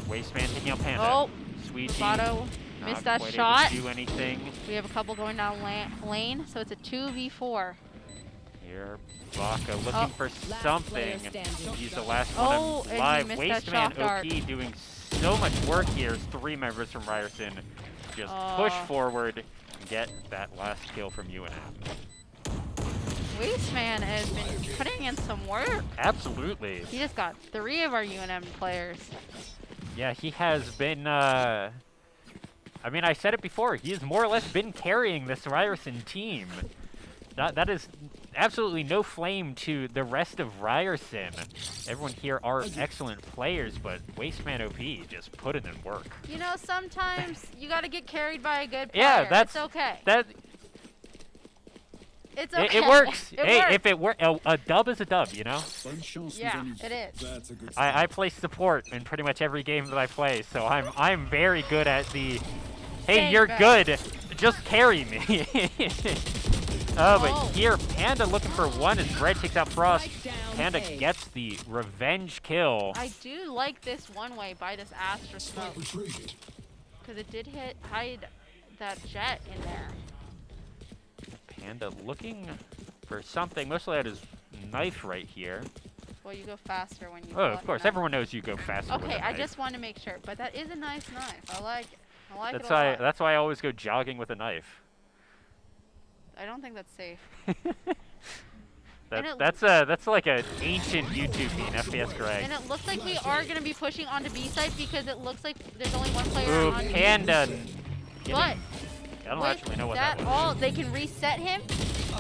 Wasteman taking out Panda. Oh, Sweetie. Roboto missed that quite shot. able to do anything. We have a couple going down lane, so it's a 2v4. Here, Baka looking for something. He's the last Oh, one and live. he missed that Wasteman shock dart. OP doing so much work here as 3 members from Ryerson just push forward and get that last kill from UNM. Wasteman has been putting in some work. Absolutely. He just got 3 of our UNM players. Yeah, he has been, I mean, I said it before, he has more or less been carrying this Ryerson team. That is absolutely no flame to the rest of Ryerson. Everyone here are excellent players, but Wasteman OP just putting in work. You know, sometimes you gotta get carried by a good player. Yeah, that's it's okay. It's okay. It works. It hey, works. if it works, a dub is a dub, you know? Yeah, it is. That's a good I play support in pretty much every game that I play, so I'm very good at the, hey, Staying you're back. good, just carry me. But here, Panda looking for one as Red takes out Frost. Panda gets the revenge kill. I do like this one way by this Astra smoke. Because it did hide that jet in there. Panda looking for something, mostly at his knife right here. Well, you go faster when you. Oh, of course, everyone knows you go faster with a Okay, I knife. just want to make sure, but that is a nice knife. I like it. I like That's it a why. lot. That's why I always go jogging with a knife. I don't think that's safe. That's like an ancient YouTube meme, FPS Greg. And it looks like we are going to be pushing onto B side because it looks like there's only one player Ooh, on B. Panda. But I don't with actually know what that was. all, they can reset him.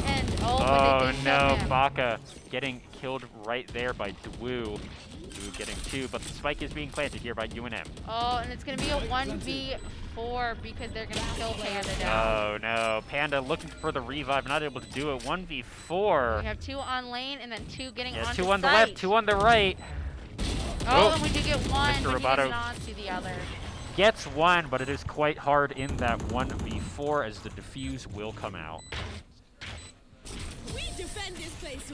And but Oh they did no, set him. Baka getting killed right there by Dwu. Dwu getting 2, but the spike is being planted here by UNM. Oh, and it's going to be a 1v4 because they're going to kill Panda down. Oh no, Panda looking for the revive, not able to do it. 1v4. We have 2 on lane and then 2 getting Yeah, onto 2 on the site. left, 2 on the right. Oh, and we do get 1, Mr. but Roboto. he does not see the other. Gets 1, but it is quite hard in that 1v4 as the defuse will come out. We defend this place,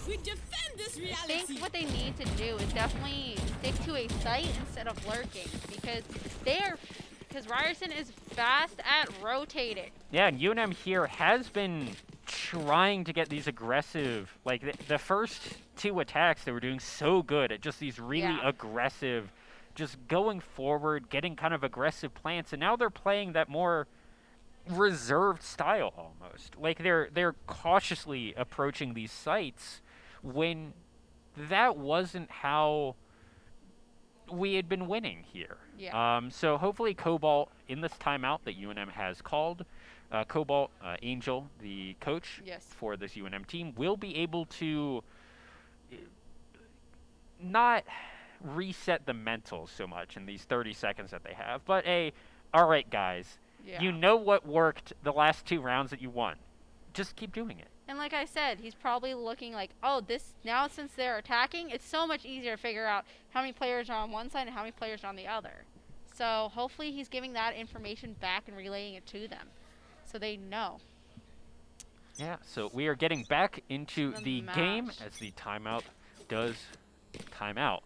we defend this I reality. think what they need to do is definitely stick to a site instead of lurking because Ryerson is fast at rotating. Yeah, and UNM here has been trying to get these aggressive, like the first 2 attacks they were doing so good at just these really aggressive, just going forward, getting kind of aggressive plants, and now they're playing that more reserved style almost. Like they're cautiously approaching these sites when that wasn't how we had been winning here. Yeah. So hopefully Cobalt in this timeout that UNM has called, Cobalt Angel, the coach for this UNM team, will be able to not reset the mentals so much in these 30 seconds that they have, but all right guys, you know what worked the last 2 rounds that you won. Just keep doing it. And like I said, he's probably looking like, oh, this now since they're attacking, it's so much easier to figure out how many players are on one side and how many players are on the other. So hopefully he's giving that information back and relaying it to them so they know. Yeah, so we are getting back into the game match. as the timeout does time out.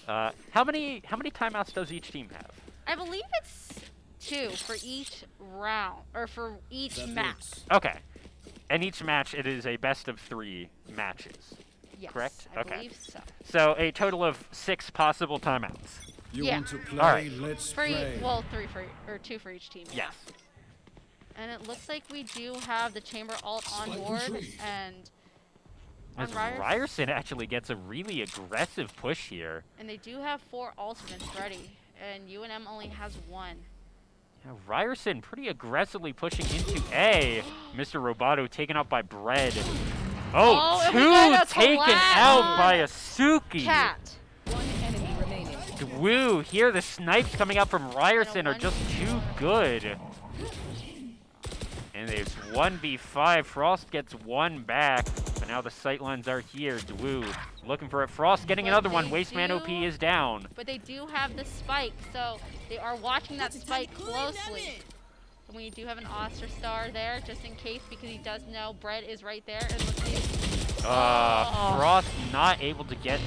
How many timeouts does each team have? I believe it's 2 for each round, or for each match. Okay. And each match, it is a best of 3 matches. Yes, correct? I Okay. believe so. So a total of 6 possible timeouts. You Yeah. want to play? All right. Let's For play. well, 3 for, or 2 for each team. Yeah. Yes. And it looks like we do have the chamber alt on board, and As Ryerson. Ryerson actually gets a really aggressive push here. And they do have 4 ultimates ready, and UNM only has 1. Yeah, Ryerson pretty aggressively pushing into A. Mr. Roboto taken out by Bread. Oh, and we got 2 a taken collab out on by Asuki. Cat. 1 enemy remaining. Dwu, here the snipes coming out from Ryerson are just too good. And there's 1v5. Frost gets 1 back. But now the sightlines are here. Dwu looking for it. Frost getting But another one. they Wasteman OP do- is down. But they do have the spike, so they are watching that spike closely. And we do have an Oster Star there, just in case, because he does know Bread is right there. And let's see. Frost not able to get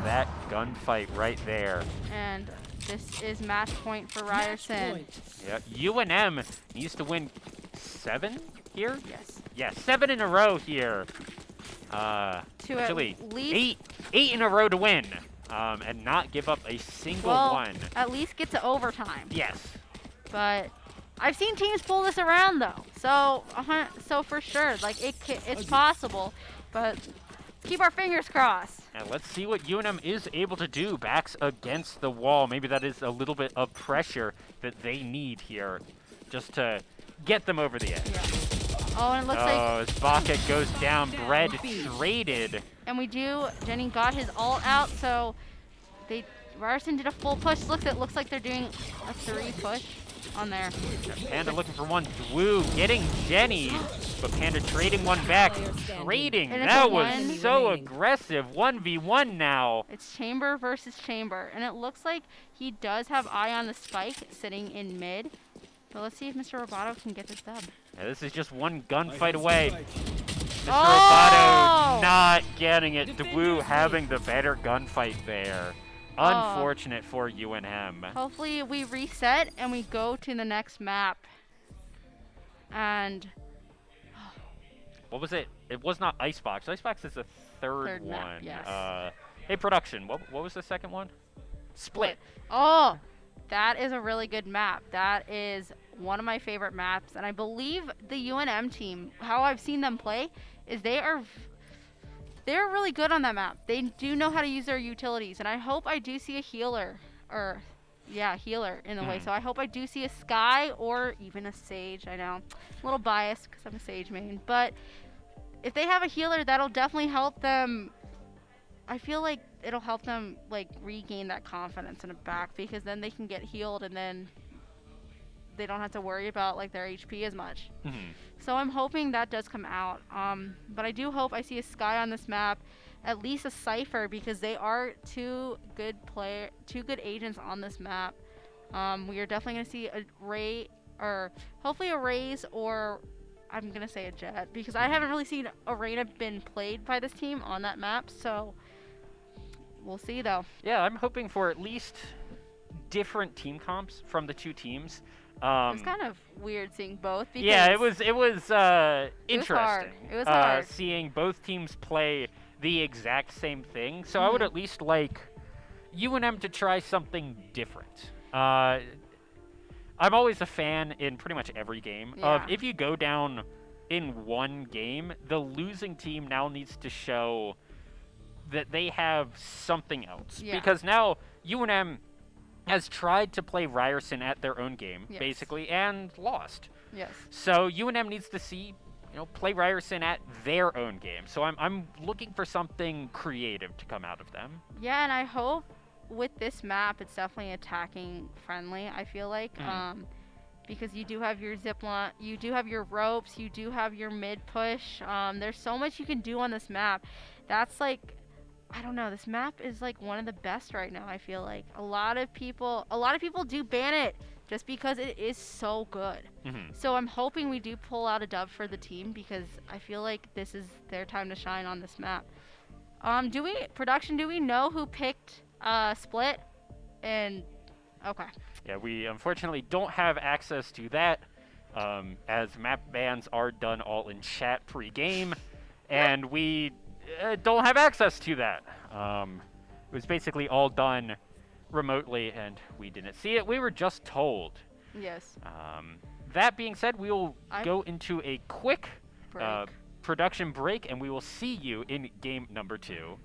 that gunfight right there. And this is match point for Ryerson. Yeah, UNM needs to win 7 here? Yes. Yeah, 7 in a row here. To Actually, at least 8 in a row to win. And not give up a single one. at least get to overtime. Yes. But I've seen teams pull this around though, so so for sure, like it's possible. But keep our fingers crossed. Now let's see what UNM is able to do. Backs against the wall. Maybe that is a little bit of pressure that they need here, just to get them over the edge. Yeah. Oh, and it looks like, As Baka goes down, Bread traded. and we do. Jenny got his ult out, so Ryerson did a full push. It looks like they're doing a 3 push on there. Panda looking for one. Dwu getting Jenny, but Panda trading one back. Trading. And it's That a was one. so aggressive. 1v1 now. It's chamber versus chamber, and it looks like he does have eye on the spike sitting in mid. But let's see if Mr. Roboto can get this dub. Yeah, this is just one gunfight away. Mr. Oh! Roboto not getting it. Dwu having the better gunfight there. Unfortunate for UNM. Hopefully we reset and we go to the next map. And What was it? It was not Icebox. Icebox is the third Third one. map, yes. Hey, production. What was the second one? Split. Oh, that is a really good map. That is one of my favorite maps. And I believe the UNM team, how I've seen them play, is they're really good on that map. They do know how to use their utilities. And I hope I do see a healer. Healer in a way. Mhm. So I hope I do see a Sky or even a Sage. I know. A little biased because I'm a Sage main. But if they have a healer, that'll definitely help them. I feel like it'll help them like regain that confidence in the back, because then they can get healed and then they don't have to worry about like their HP as much. Mhm. So I'm hoping that does come out. But I do hope I see a Sky on this map, at least a Cypher, because they are two good agents on this map. We are definitely gonna see a Ray, or hopefully a Raze, or I'm gonna say a Jet, because I haven't really seen Arena been played by this team on that map. So we'll see though. Yeah, I'm hoping for at least different team comps from the two teams. It's kind of weird seeing both. Because Yeah, it was interesting. hard. It was hard. Seeing both teams play the exact same thing. So I would at least like UNM to try something different. I'm always a fan in pretty much every game of, Yeah. if you go down in one game, the losing team now needs to show that they have something else. Yeah. Because now UNM has tried to play Ryerson at their own game, Yes. basically, and lost. Yes. So UNM needs to see, play Ryerson at their own game. So I'm looking for something creative to come out of them. Yeah, and I hope with this map it's definitely attacking friendly. I feel like, because you do have your zip line, you do have your ropes, you do have your mid push. There's so much you can do on this map. That's like, I don't know. This map is like one of the best right now. I feel like a lot of people do ban it just because it is so good. So I'm hoping we do pull out a dub for the team, because I feel like this is their time to shine on this map. Do we know who picked Split? And okay. Yeah, we unfortunately don't have access to that, as map bans are done all in chat pre-game, and we don't have access to that. It was basically all done remotely, and we didn't see it. We were just told. Yes. That being said, we will go into a quick Break. production break, and we will see you in game number 2.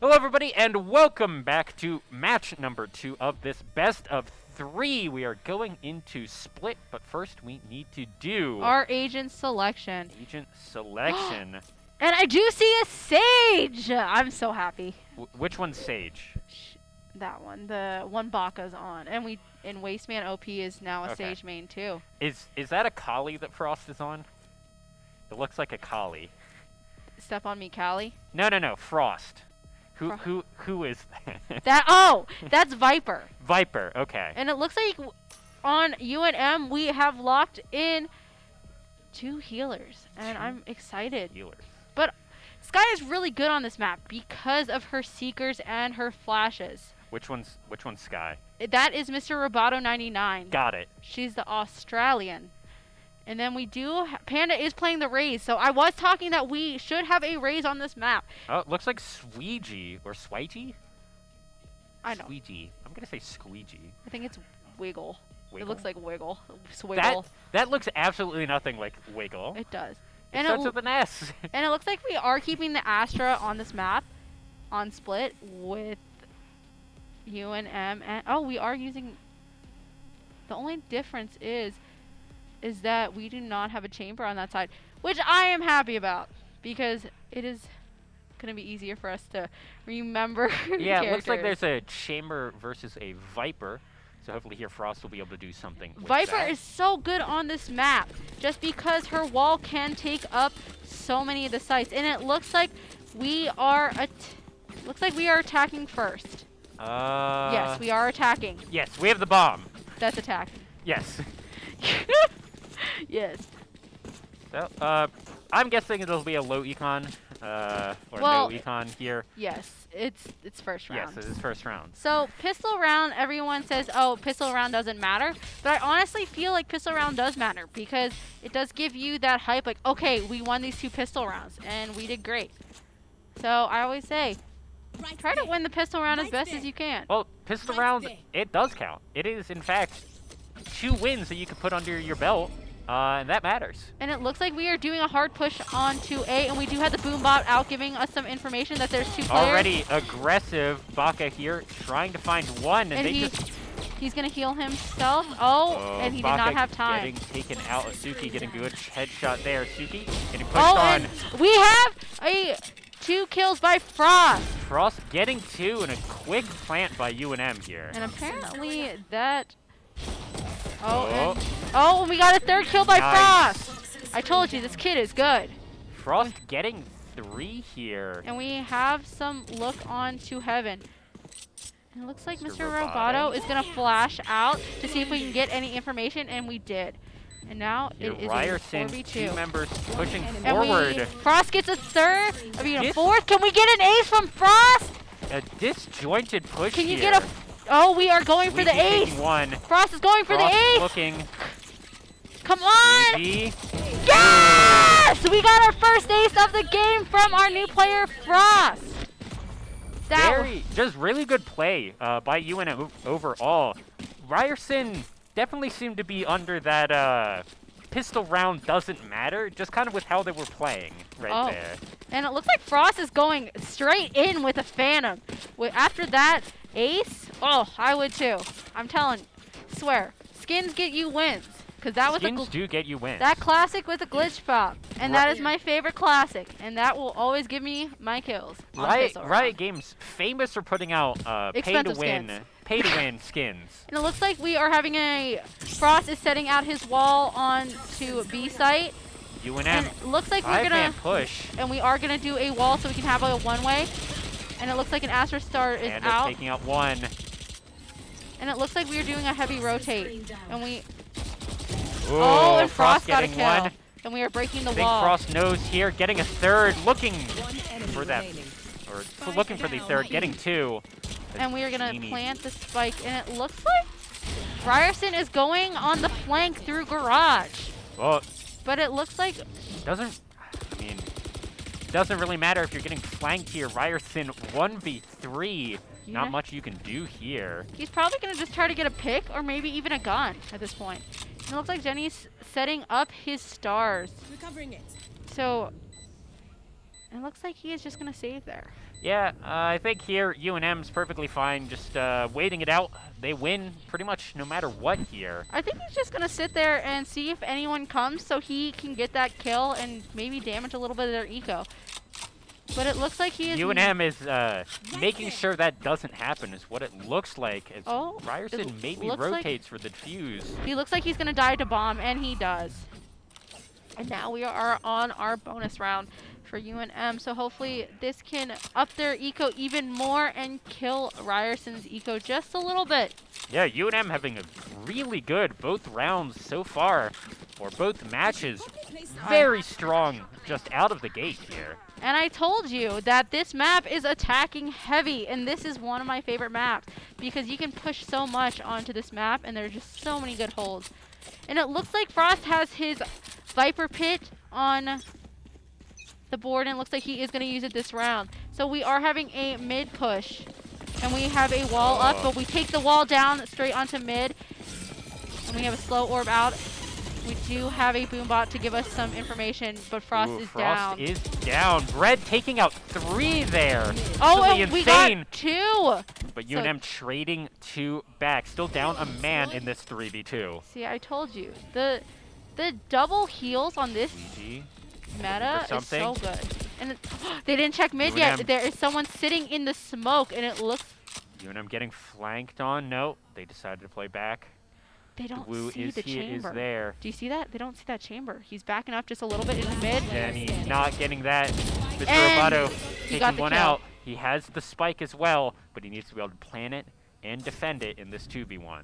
Hello, everybody, and welcome back to match number 2 of this best of 3. We are going into split, but first we need to do Our agent selection. agent selection. And I do see a Sage! I'm so happy. Which one's Sage? That one. The one Baka's on. And Wasteman OP is now a Okay. Sage main too. Is that a Kali that Frost is on? It looks like a Kali. Step on me, Callie. No, Frost. Who is that? That's Viper. Viper, okay. And it looks like on UNM we have locked in 2 healers. And I'm excited. Healers. But Sky is really good on this map because of her Seekers and her flashes. Which one's Sky? That is Mr. Roboto 99. Got it. She's the Australian. And then we do... Panda is playing the Raze. So I was talking that we should have a Raze on this map. Oh, it looks like Sweegie or Swiggy? I know. Squeegee. I'm gonna say squeegee. I think it's Wiggle. It Wiggle? looks like Wiggle. Swiggle. That looks absolutely nothing like Wiggle. It does. It And starts it, with an S. and it looks like we are keeping the Astra on this map on split with UNM. And oh, we are using... The only difference is that we do not have a chamber on that side, which I am happy about because it is going to be easier for us to remember Yeah, it looks like characters. there's a chamber versus a Viper. So hopefully here Frost will be able to do something with Viper that. is so good on this map just because her wall can take up so many of the sites, and it looks like we are attacking first. Yes, we are attacking. Yes, we have the bomb. That's attack. Yes. Yes. So, I'm guessing it'll be a low econ, or Well, no econ here. Yes, it's first round. Yes, it is first round. So pistol round, everyone says, oh, pistol round doesn't matter. But I honestly feel like pistol round does matter because it does give you that hype like, okay, we won these 2 pistol rounds and we did great. So I always say, try to win the pistol round as best as you can. Well, pistol round, it does count. It is, in fact, 2 wins that you can put under your belt, and that matters. And it looks like we are doing a hard push onto A, and we do have the boom bot out giving us some information that there's 2 players. Already aggressive Baka here, trying to find one, and they just... He's going to heal himself. Oh, and he Baka did not have time. getting taken out. Suki getting good headshot there. Suki getting pushed Oh, on. and we have 2 kills by Frost. Frost getting 2 and a quick plant by UNM here. And apparently that... Oh. and we got a 3rd kill by Nice. Frost. I told you, this kid is good. Frost getting 3 here. And we have some look on to heaven. And it looks like Mr. Mr. Roboto is going to flash out to see if we can get any information, and we did. And now Here, it is Ryerson, a 4v2. 2 members pushing And forward. Frost gets a 3rd, I mean a Dis- 4th. Can we get an ace from Frost? A disjointed push Can you here. get a... Oh, we are going for the Squeegee ace. taking 1. Frost is going for Frost the ace. looking. Come on. Squeegee. Yes! We got our first ace of the game from our new player, Frost. Just really good play by UNM overall. Ryerson definitely seemed to be under that pistol round doesn't matter, just kind of with how they were playing right there. And it looks like Frost is going straight in with a Phantom. After that ace, oh, I would too. I'm telling, swear, skins get you wins. Because that was Skins do get you wins. that classic with a glitch pop. And Right. that is my favorite classic. And that will always give me my kills. on pistol round. Riot Games famous for putting out Expensive pay to win skins. And it looks like we are having a... Frost is setting out his wall on to B site. UNM And it looks like we're 5-man going to... push. And we are going to do a wall so we can have a one-way. And it looks like an Astra Star is And out. taking out 1. And it looks like we are doing a heavy rotate. And we... Ooh, Oh, and Frost got a getting kill. 1. And we are breaking the I think wall. Frost knows here, getting a 3rd, looking One enemy for that, remaining. or looking for the 3rd, getting 2. And we are going to Teeny. plant the spike. And it looks like Ryerson is going on the flank through garage. Well, But it looks like... doesn't really matter if you're getting flanked here. Ryerson 1v3. Yeah. Not much you can do here. He's probably going to just try to get a pick or maybe even a gun at this point. And it looks like Jenny's setting up his stars. Recovering it. So it looks like he is just going to save there. Yeah, I think here UNM's perfectly fine, just waiting it out. They win pretty much no matter what here. I think he's just going to sit there and see if anyone comes so he can get that kill and maybe damage a little bit of their eco. But it looks like he is... UNM is making sure that doesn't happen is what it looks like. As Oh, Ryerson it maybe looks like- rotates for the defuse. He looks like he's going to die to bomb, and he does. And now we are on our bonus round for UNM. So hopefully this can up their eco even more and kill Ryerson's eco just a little bit. Yeah, UNM having a really good both rounds so far, or both matches. Very strong just out of the gate here. And I told you that this map is attacking heavy, and this is one of my favorite maps because you can push so much onto this map, and there's just so many good holds. And it looks like Frost has his Viper Pit on the board, and it looks like he is going to use it this round. So we are having a mid push, and we have a wall up, but we take the wall down straight onto mid, and we have a slow orb out. We do have a boombot to give us some information, but Frost is down. Frost is down. Bread taking out 3 there. Oh, Absolutely and we insane. got 2. But UNM trading 2 back. Still down a man in this 3v2. See, I told you. The double heals on this GG. meta is something. so good. And they didn't check mid yet. UNM. There is someone sitting in the smoke, and it looks... UNM getting flanked on. No, they decided to play back. They don't Wu see is the here, is chamber. there. Do you see that? They don't see that chamber. He's backing up just a little bit in mid. And he's not getting that. Mr. And Roboto he got taking the one kill. out. He has the spike as well, but he needs to be able to plan it and defend it in this 2v1.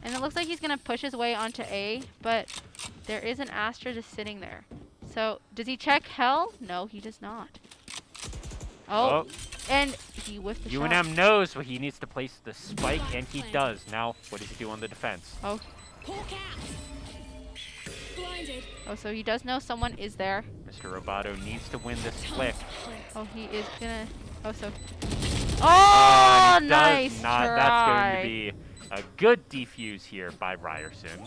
And it looks like he's going to push his way onto A, but there is an Astra just sitting there. So, does he check Hell? No, he does not. Oh, and he whiffed the shot. UNM knows where he needs to place the spike, and he does. Now, what does he do on the defense? Oh, so he does know someone is there. Mr. Roboto needs to win this flick. Oh, he is gonna... Oh, so... Oh, He nice does not. try. That's going to be a good defuse here by Ryerson,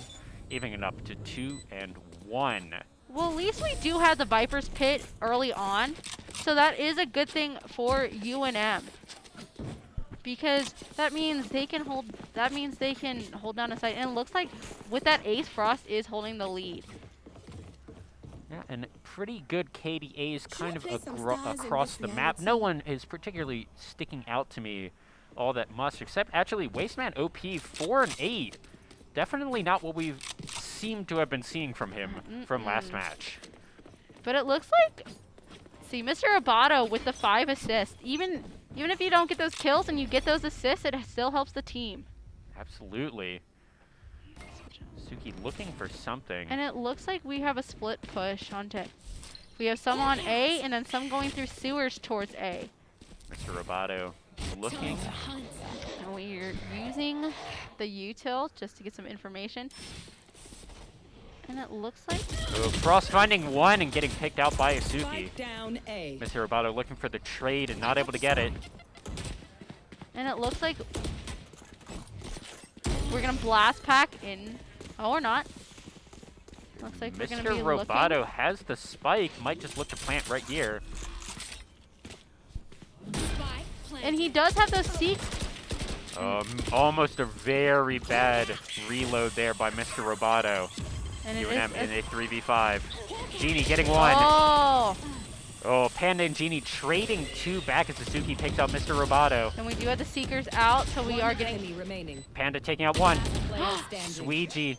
evening it up to 2 and 1. Well, at least we do have the Viper's Pit early on, so that is a good thing for UNM. Because that means they can hold. That means they can hold down a site, and it looks like with that ace, Frost is holding the lead. Yeah, and pretty good KDAs kind of across the map. No one is particularly sticking out to me all that much, except actually Wasteman OP 4 and 8. Definitely not what we've seemed to have been seeing from him from last match. But it looks like, see, Mr. Roboto with the 5 assists. Even if you don't get those kills and you get those assists, it still helps the team. Absolutely. Suki looking for something. And it looks like we have a split push onto. We have some on A, and then some going through sewers towards A. Mr. Roboto looking. And we're using the util just to get some information. And it looks like... Oh, Frost finding 1 and getting picked out by Asuki. Spike down A. Mr. Roboto looking for the trade and not able to get it. And it looks like we're going to blast pack in. Oh, or not. Looks like we're going to be Mr. Roboto looking. has the spike. Might just look to plant right here. And he does have those seeks. Almost a very bad reload there by Mr. Roboto. And it UNM is in a 3v5. Genie getting 1. Oh! Oh, Panda and Genie trading 2 back as Suzuki picks out Mr. Roboto. And we do have the Seekers out, so we are getting... Enemy remaining. Panda taking out 1. Player standing. Sweegie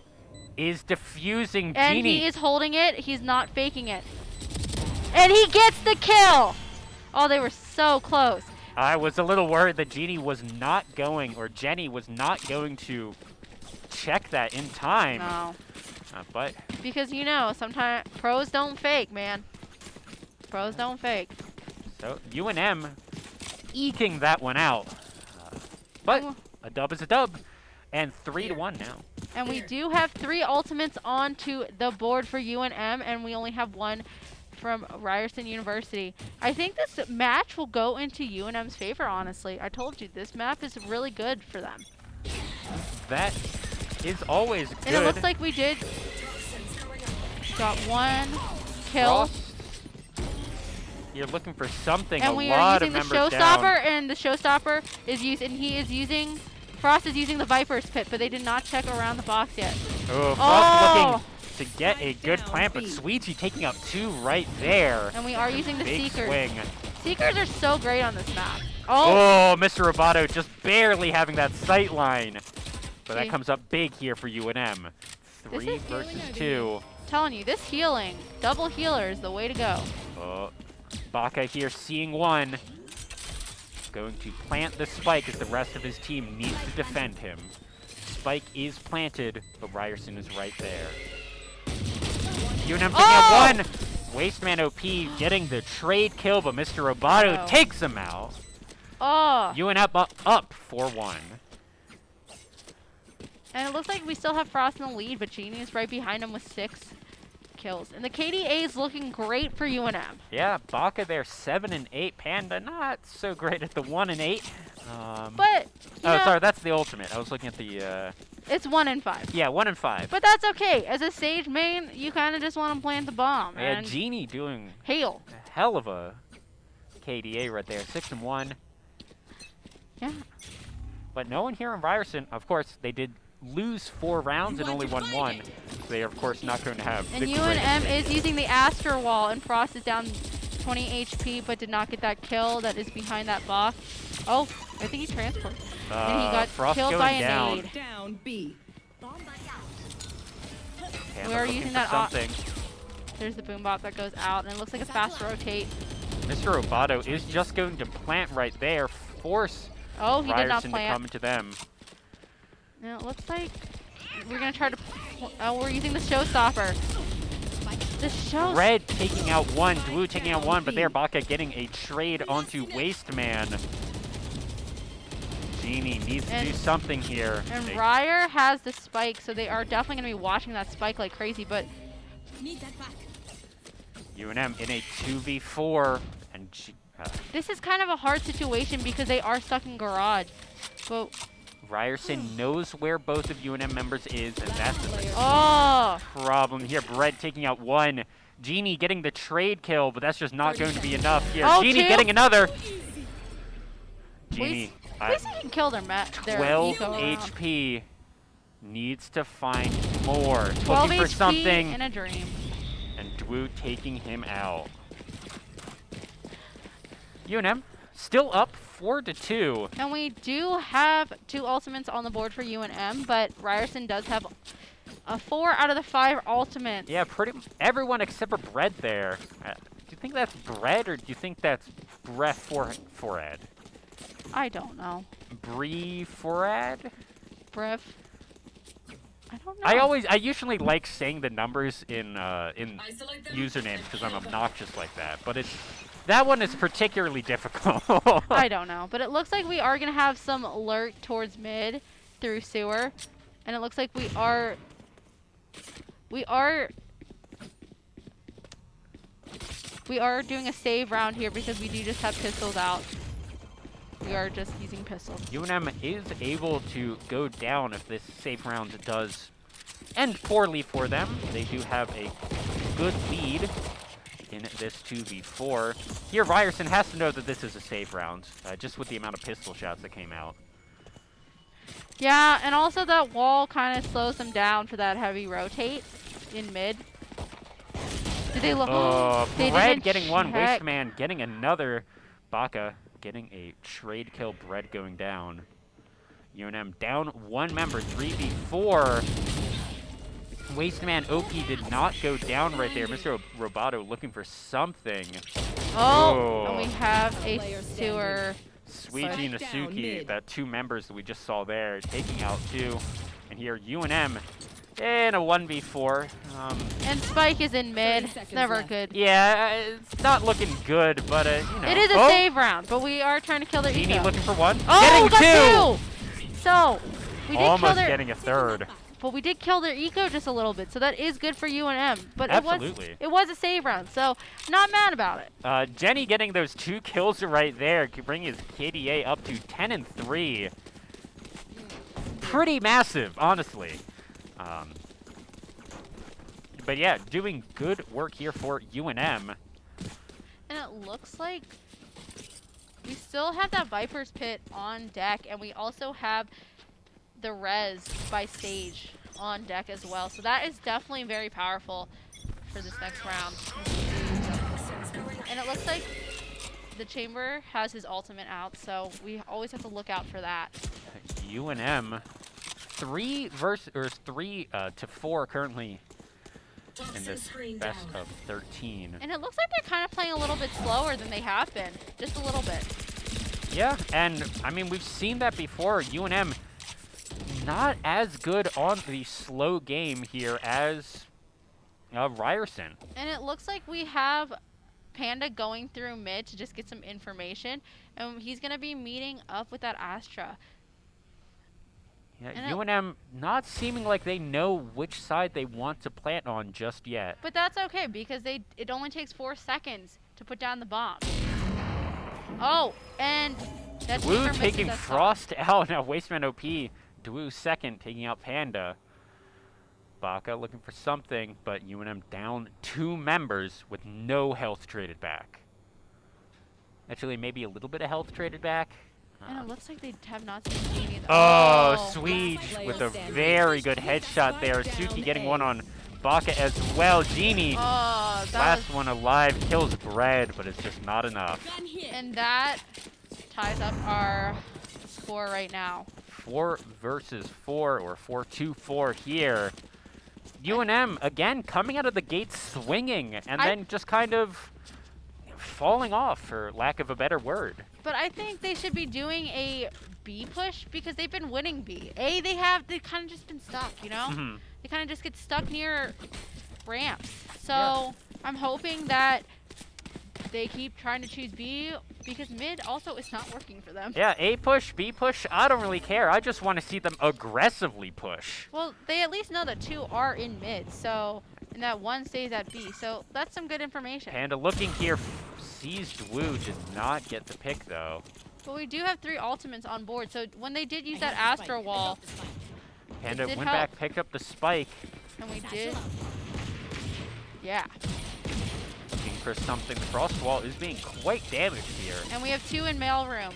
is diffusing And Genie. he is holding it. He's not faking it. And he gets the kill! Oh, they were so close. I was a little worried that Genie was not going, or Jenny was not going to check that in time. No. But Because, you know, sometimes pros don't fake, man. Pros don't fake. so UNM eking that one out. But a dub is a dub. And 3-1 now. And we do have 3 ultimates onto the board for UNM, and we only have 1 from Ryerson University. I think this match will go into UNM's favor, honestly. I told you, this map is really good for them. That is always good. And it looks like we did got 1 kill. Frost. You're looking for something. And a we lot are of using the members showstopper, down. and the showstopper is used, and he is using. Frost is using the Viper's pit, but they did not check around the box yet. Oh, Frost Oh! looking to get a good plant, but Sweetie taking out 2 right there. And we are using the Big Seekers. swing. Seekers are so great on this map. Oh! Oh, Mr. Roboto just barely having that sight line. But that Okay. comes up big here for UNM. This 3 is versus 2. Telling you, this healing, double healer is the way to go. Oh, Baka here seeing 1. Going to plant the spike as the rest of his team needs to defend him. Spike is planted, but Ryerson is right there. UNM taking out 1. Wasteman OP getting the trade kill, but Mr. Roboto Oh. takes him out. Oh! UNM up 4-1. And it looks like we still have Frost in the lead, but Genie is right behind him with 6 kills. And the KDA is looking great for UNM. Yeah, Baka there 7 and 8. Panda not so great at the 1 and 8. But, you know, Sorry, that's the ultimate. I was looking at the it's 1 and 5. yeah, 1 and 5. But that's okay. As a Sage main, you kind of just want to plant the bomb. Yeah, And Genie doing hail. a hell of a KDA right there, 6 and 1. Yeah. But no one here in Ryerson. Of course, they did lose 4 rounds and only won 1. So they are, of course, not going to have And the UNM greatest is using the Astro Wall, and Frost is down 20 HP, but did not get that kill that is behind that box. Oh, I think he transported. And he got Frost killed going by a down. nade. Down B. Panda We are looking using for that something. There's the boom bot that goes out, and it looks like a fast rotate. Mr. Roboto is just going to plant right there, force Oh, he did not Ryerson to plant. come into them. And it looks like we're going to try to... Oh, we're using the showstopper. The show... Red taking out 1, Dwu taking out 1, but there Baka getting a trade onto Wasteman. Genie needs to do something here. And They- Ryer has the spike, so they are definitely going to be watching that spike like crazy, but... UNM in a 2v4, and This is kind of a hard situation because they are stuck in garage. But... Ryerson knows where both of UNM members is, and that's the Oh! problem here. Red taking out 1. Genie getting the trade kill, but that's just not going to be enough here. Oh, Genie 2? getting another. Genie, At least he can kill their 12 eco around. HP. Needs to find more. 12 Looking for HP something. in a dream. And Dwu taking him out. UNM still up 4-2. And we do have 2 ultimates on the board for UNM, but Ryerson does have a 4 out of the 5 ultimates. Yeah, everyone except for Bread there. Do you think that's Bread, or do you think that's Breath for Ed? I don't know. Bree Forad? Brev. I don't know. I usually like saying the numbers in usernames because I'm obnoxious like that, but that one is particularly difficult. I don't know, but it looks like we are going to have some lurk towards mid through sewer, and it looks like we are doing a save round here because we do just have pistols out. We are just using pistols. UNM is able to go down if this safe round does end poorly for them. They do have a good lead in this 2v4. Here, Ryerson has to know that this is a safe round, just with the amount of pistol shots that came out. Yeah, and also that wall kind of slows them down for that heavy rotate in mid. Did they look? They Bread didn't getting 1, check. Wasteman getting another, Baka getting a trade kill, Bread going down. UNM down 1 member, 3v4. Wasteman OP did not go down right there. Mr. Roboto looking for something. Oh, and we have a sewer. Sweetie Down Nasuki, mid. that 2 members that we just saw there, taking out 2. And here, UNM in a 1v4. And Spike is in mid. 30 It's seconds never left. good. Yeah, it's not looking good, but, you know. It is a save round, but we are trying to kill their Genie eco. looking for 1. Oh, getting 2! got 2! So, we did kill Almost their... getting a 3rd. But we did kill their eco just a little bit, so that is good for UNM. But Absolutely. it was a save round, so not mad about it. Jenny getting those 2 kills right there, could bring his KDA up to 10 and 3. Pretty massive, honestly. But yeah, doing good work here for UNM. And it looks like we still have that Viper's Pit on deck, and we also have the res by Sage on deck as well. So that is definitely very powerful for this next round. And it looks like the Chamber has his ultimate out, so we always have to look out for that. UNM 3 to 4 currently in this best of 13. And it looks like they're kind of playing a little bit slower than they have been, just a little bit. Yeah, and I mean, we've seen that before. UNM not as good on the slow game here as Ryerson. And it looks like we have Panda going through mid to just get some information, and he's going to be meeting up with that Astra. Yeah, And UNM not seeming like they know which side they want to plant on just yet. But that's okay, because it only takes 4 seconds to put down the bomb. Oh, and that's Wu taking Frost out. Now Wasteman OP. Dwu second, taking out Panda. Baka looking for something, but UNM down 2 members with no health traded back. Actually, maybe a little bit of health traded back. And it looks like they have not seen Genie. Oh, Swede with a very good headshot there. Suki getting one on Baka as well. Genie, last one alive, kills Bread, but it's just not enough. And that ties up our score right now. 4 versus 4, or 4-2-4 here. UNM, again, coming out of the gate swinging, and then just kind of falling off, for lack of a better word. But I think they should be doing a B push, because they've been winning B. They've kind of just been stuck, you know? Mm-hmm. They kind of just get stuck near ramps. So I'm hoping that they keep trying to choose B, because mid also is not working for them. Yeah, A push, B push, I don't really care. I just want to see them aggressively push. Well, they at least know that 2 are in mid, so, and that 1 stays at B. So that's some good information. Panda looking here, seized Wu, did not get the pick though. But we do have 3 ultimates on board, so when they did use that Astro Wall, Panda did went help. back, picked up the spike. and we did, yeah. Looking for something. The frost wall is being quite damaged here. And we have 2 in mailroom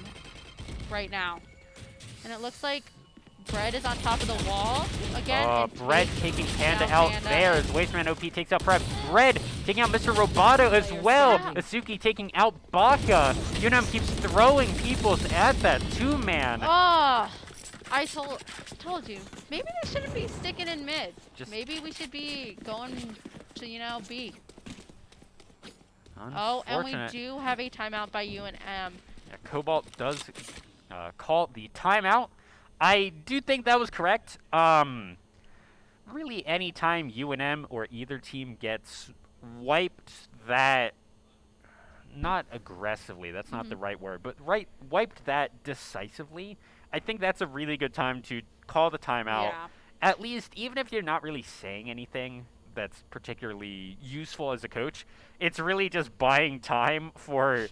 right now. And it looks like Bread is on top of the wall again. and Bread taking Panda down out Panda. there as Wasteman OP takes out Prep. Bread taking out Mr. Roboto as well. Yeah. Asuki taking out Baka. UNM keeps throwing peoples at that 2-man. Oh, I told you. Maybe they shouldn't be sticking in mid. Maybe we should be going to, B. Oh, and we do have a timeout by UNM. Yeah, Cobalt does call the timeout. I do think that was correct. Really, any time UNM or either team gets wiped that, not aggressively, that's not the right word, but wiped that decisively, I think that's a really good time to call the timeout. Yeah. At least, even if you're not really saying anything that's particularly useful as a coach, it's really just buying time for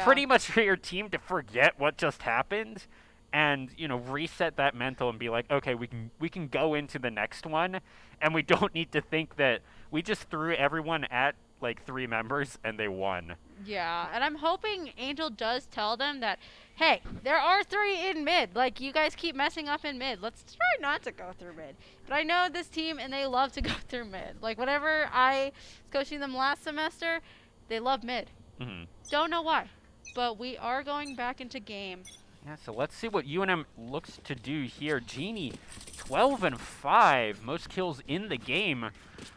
pretty much for your team to forget what just happened and reset that mental and be like, okay, we can go into the next one, and we don't need to think that we just threw everyone at like 3 members and they won. Yeah, and I'm hoping Angel does tell them that, hey, there are 3 in mid. Like, you guys keep messing up in mid. Let's try not to go through mid. But I know this team, and they love to go through mid. Like, whenever I was coaching them last semester, they love mid. Don't know why, but we are going back into game. Yeah, so let's see what UNM looks to do here. Genie, 12-5, most kills in the game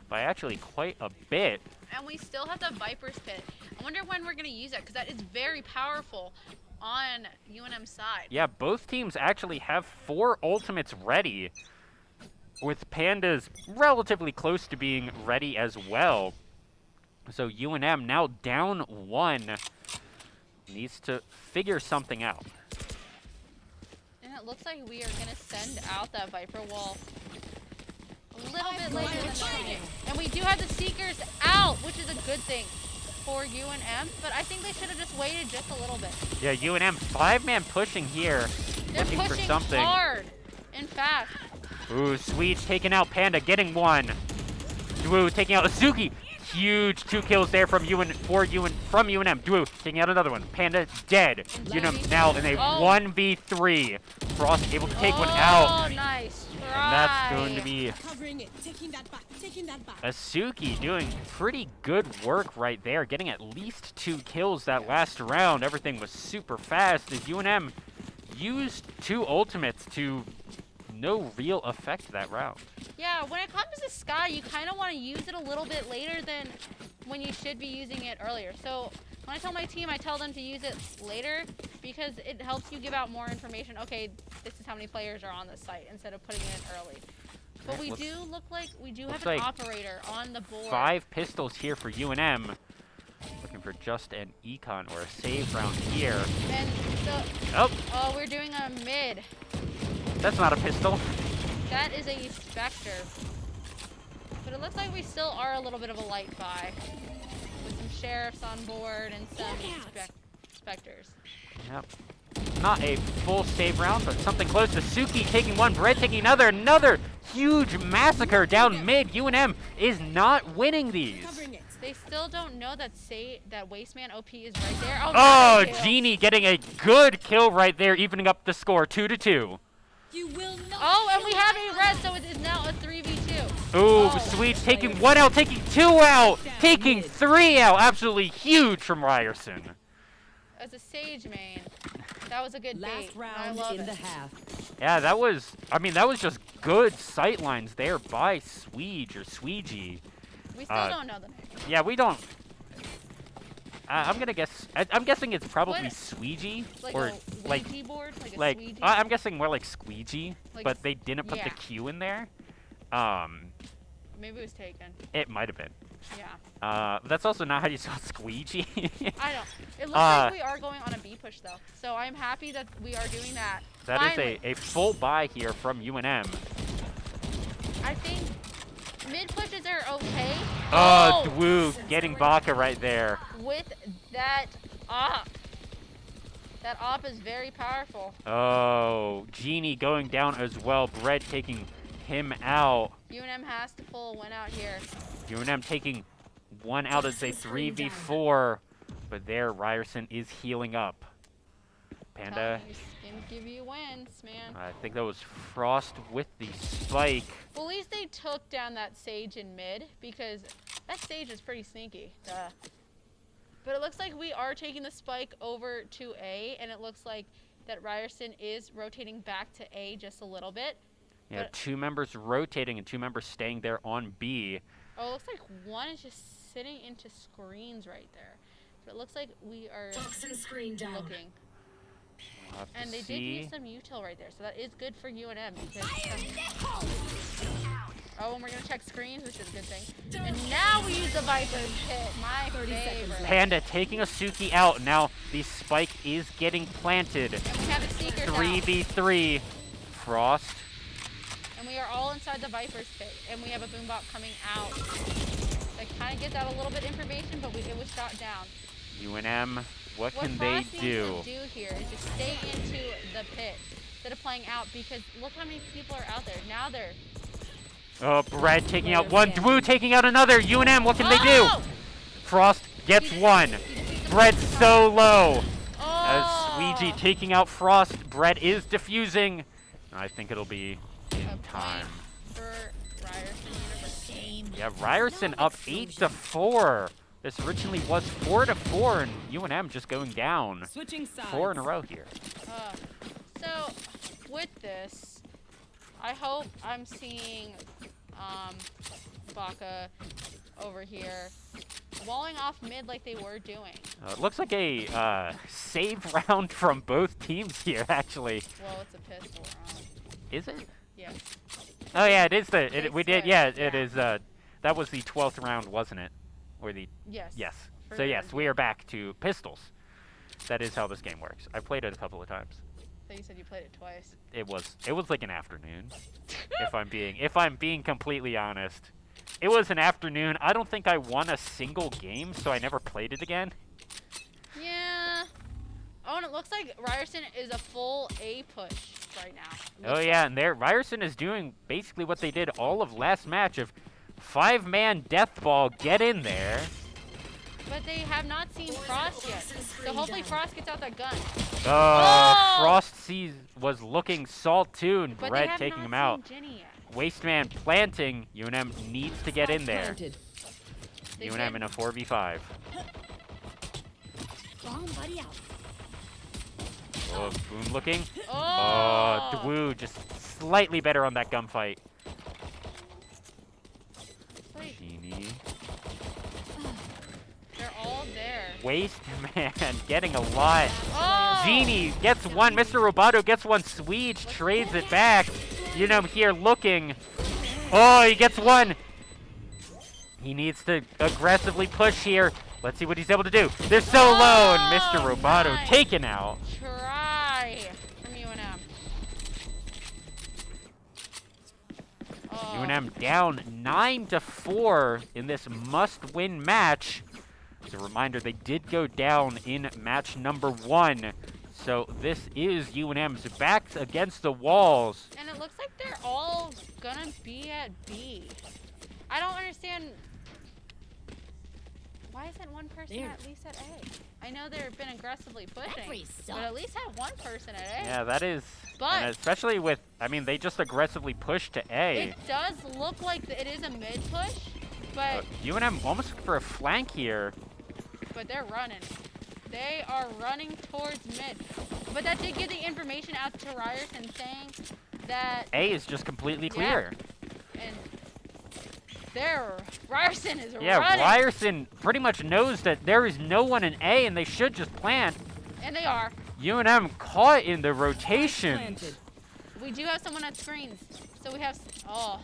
by actually quite a bit. And we still have the Viper's Pit. I wonder when we're going to use that, because that is very powerful on UNM's side. Yeah, both teams actually have 4 ultimates ready, with Pandas relatively close to being ready as well. So UNM now down 1, needs to figure something out. And it looks like we are going to send out that Viper Wall a little bit later in the game. And we do have the Seekers out, which is a good thing for UNM, but I think they should have just waited just a little bit. Yeah, UNM 5-man pushing here, They're looking for pushing something. hard and fast. Ooh, Sweet taking out Panda, getting one. Dwu taking out Azuki. huge 2 kills there from from UNM. Dwu taking out another one. Panda dead. UNM now in a 1v3. Frost able to take one out. Oh, nice try. And that's going to be Covering it. Taking that back. Taking that back. Asuki doing pretty good work right there, getting at least 2 kills that last round. Everything was super fast as UNM used 2 ultimates to no real effect that round. Yeah, when it comes to Sky, you kind of want to use it a little bit later than when you should be using it earlier. So when I tell my team, I tell them to use it later because it helps you give out more information. Okay, this is how many players are on this site instead of putting it in early. But we do look like we do have an operator on the board. 5 pistols here for UNM. Looking for just an econ or a save round here. And oh, we're doing a mid. That's not a pistol. That is a Spectre. But it looks like we still are a little bit of a light buy. With some sheriffs on board and some Spectres. Yep. Not a full save round, but something close. Suki taking one, Bread taking another huge massacre down mid. UNM is not winning these. They still don't know that that Wasteman OP is right there. Oh, Genie getting a good kill right there, evening up the score, 2-2. You will not. Oh, and we have a red, so it is now a 3v2. Ooh, Swedes taking 1 out, taking 2 out, taking 3 out. Absolutely huge from Ryerson. As a Sage main, that was a good Last bait. round I love in it. the half. Yeah, that was just good sight lines there by Sweege or Sweegie. We still don't know the name. Yeah, we don't. I'm gonna guess. I'm guessing it's probably What? Squeegee Like or a like Ouija board? Like a like. Ouija? I'm guessing more like Squeegee, Like but they didn't put the yeah. Q in there. Maybe it was taken. It might have been. Yeah. That's also not how you spell squeegee. I don't. It looks like we are going on a B push though, so I'm happy that we are doing that. That Finally. is a full buy here from UNM. I think mid pushes are okay. Oh, Dwu getting Baka right there. With that op. That op is very powerful. Oh, Genie going down as well. Bread taking him out. UNM has to pull a win out here. UNM taking 1 out as a 3v4. But there, Ryerson is healing up. Panda. He's gonna give you wins, man. I think that was Frost with the spike. Well, at least they took down that Sage in mid because that Sage is pretty sneaky. Duh. But it looks like we are taking the spike over to A, and it looks like that Ryerson is rotating back to A just a little bit. Yeah, But 2 members rotating and 2 members staying there on B. oh, it looks like one is just sitting into screens right there. But it looks like we are looking. We'll have to And they did see. use some util right there, so that is good for UNM because oh, and we're gonna check screens, which is a good thing. And now we use the Viper's Pit, my 30 seconds favorite. left. Panda taking a Suki out. Now the spike is getting planted. And we have a Seeker now. 3v3. Frost. And we are all inside the Viper's Pit, and we have a Boombot coming out. That kind of gets out a little bit information, but it was shot down. UNM, what can Frost they needs do? to do here is just stay into the pit instead of playing out because look how many people are out there. Now they're... Oh, Bread taking out one. Dwu taking out another. UNM, what can they do? Oh! Frost gets one. Bread so low. As Oh! Squeegee taking out Frost. Bread is diffusing. I think it'll be in A time. point for Ryerson University. Yeah, Ryerson up 8-4. This originally was 4-4, and UNM just going down. Switching sides. 4 in a row here. So with this, I hope I'm seeing Baka over here walling off mid like they were doing. It looks like a save round from both teams here, actually. Well, it's a pistol round. Is it? Yes. Oh yeah, it is the. We It's did. the- Yeah, yeah. it is. That was the 12th round, wasn't it? Or the. Yes. Yes. For So the yes, we RG. are back to pistols. That is how this game works. I played it a couple of times. So you said you played it twice. It was like an afternoon. if I'm being completely honest. It was an afternoon. I don't think I won a single game, so I never played it again. Yeah. Oh, and it looks like Ryerson is a full A push right now. Oh yeah, and there Ryerson is doing basically what they did all of last match of 5-man death ball, get in there. But they have not seen Frost yet. So hopefully Frost gets out that gun. Oh, Frost was looking Salt too, and But Bread they have taking not him out. seen Ginny yet. Wasteman planting. UNM needs to get in there. Planted. They UNM did. in a 4v5. Bomb buddy out. Oh, Boom looking. Oh! Dwoo just slightly better on that gunfight. Wait, Genie. they're all there. Wasteman getting a lot. Oh! Genie gets one. Mr. Roboto gets one. Swede trades it back. UNM here looking. Oh, he gets one. He needs to aggressively push here. Let's see what he's able to do. They're so low, and Mr. Roboto nice. taken out. Try from UNM. Oh. UNM down 9-4 in this must-win match. As a reminder, they did go down in match number 1. So this is UNM's backs against the walls. And it looks like they're all gonna be at B. I don't understand. Why isn't one person There. at least at A? I know they've been aggressively pushing, Every but at least have one person at A. Yeah, that is. But- and especially with, I mean, they just aggressively pushed to A. It does look like it is a mid push, but UNM almost for a flank here. they're running. They are running towards mid. But that did get the information out to Ryerson saying that A is just completely clear. and there Ryerson is Yeah, running. Ryerson pretty much knows that there is no one in A and they should just plant. And they are. UNM caught in the rotation. Planted. We do have someone at screens. So we have I hope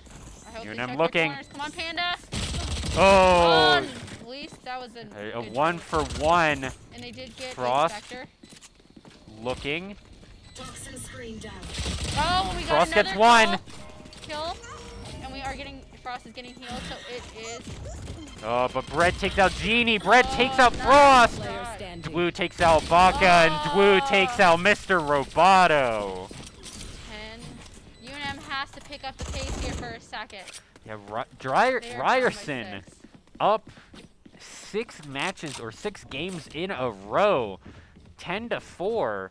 UNM they check their looking. corners. Come on, Panda. Oh, At least that was a a good 1-for-1 And they did get Frost. Inspector. looking. Toxin screen down. Oh, we got Frost another gets one. kill. And we are getting, Frost is getting healed, so it is. Oh, but Bread takes out Genie. Bread takes out nice. Frost. Player standing. Dwoo takes out Baka, and Dwoo takes out Mr. Roboto. And UNM has to pick up the pace here for a second. Yeah, They are down by Ryerson 6. up 6 matches or 6 games in a row, 10-4.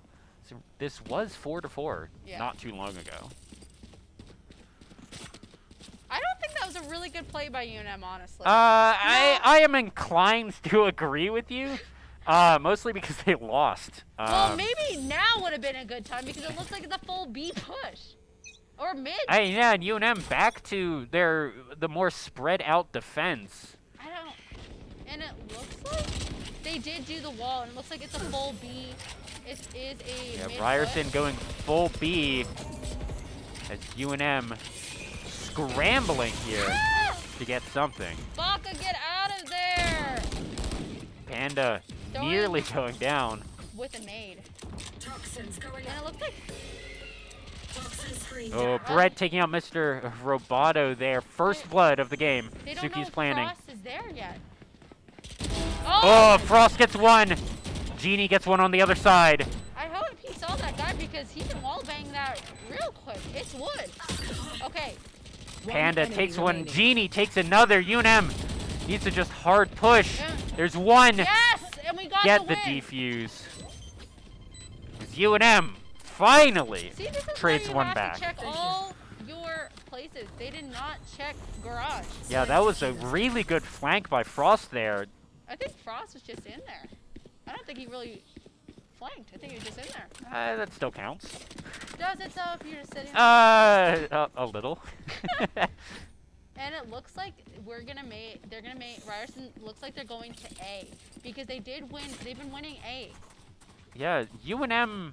So this was 4-4 Yeah. not too long ago. I don't think that was a really good play by UNM, honestly. I am inclined to agree with you, mostly because they lost. Well, maybe now would have been a good time because it looks like it's a full B push. Or mid. Yeah, and UNM back to the more spread out defense. I don't. And it looks like they did do the wall, and it looks like it's a full B. It is a Yeah, mid Ryerson push. going full B as UNM scrambling here to get something. Baka, get out of there! Panda Throwing- nearly going down. With a nade. Toxins going And it looks like Toxin screen Oh, Brett taking out Mr. Roboto there. First blood of the game. they don't know Suki's if planning. Frost is there yet. Oh, Frost gets one. Genie gets one on the other side. I hope he saw that guy because he can wall bang that real quick. It's wood. Okay. Panda enemy takes one. remaining. Genie takes another. UNM needs to just hard push. Yeah. There's one. Yes! And we got Get the the win. defuse. As UNM finally See, this is trades where you one have back. to check all your places. They did not check garage. Yeah, that was a really good flank by Frost there. I think Frost was just in there. I don't think he really flanked. I think he was just in there. That still counts. Does it though if you're just sitting A little. And it looks like they're gonna make Ryerson looks like they're going to A because they did win. They've been winning A. Yeah, UNM.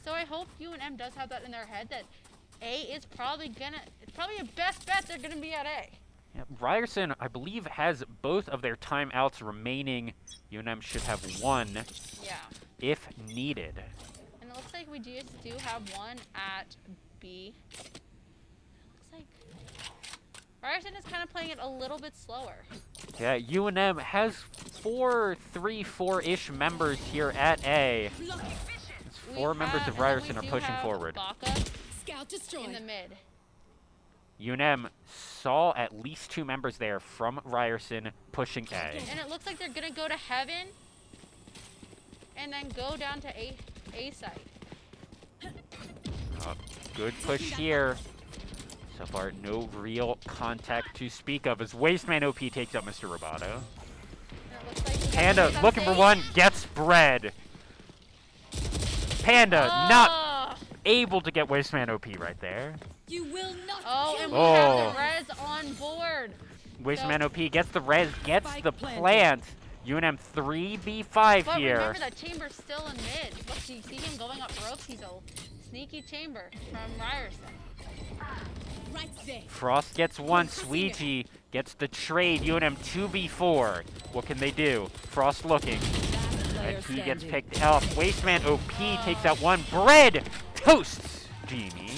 So I hope UNM does have that in their head that A is probably it's probably a best bet they're gonna be at A. Yeah, Ryerson, I believe, has both of their timeouts remaining. UNM should have one Yeah. if needed. And it looks like we do have one at B. Looks like Ryerson is kind of playing it a little bit slower. Yeah, UNM has 4-3-4-ish members here at A. Four members of Ryerson are pushing forward. Baka Scout in destroyed. the mid. UNM saw at least 2 members there from Ryerson pushing A. And it looks like they're gonna go to heaven and then go down to A site. Good push here. So far, no real contact to speak of as Wasteman OP takes out Mr. Roboto. And it looks like we Panda got looking for A. one, gets bread. Panda not able to get Wasteman OP right there. You will not. Oh, and we Oh. have the res on board. Wasteman So- OP gets the res, gets Spike the planted. plant. UNM 3v5 But here. remember that chamber's still in mid. Look, you see him going up ropes. He's a sneaky chamber from Ryerson. Right there. Frost gets one, Sweetie gets the trade. UNM 2v4. What can they do? Frost looking. Last player And he gets standing. picked up. Wasteman OP takes out one. Bread toasts Genie.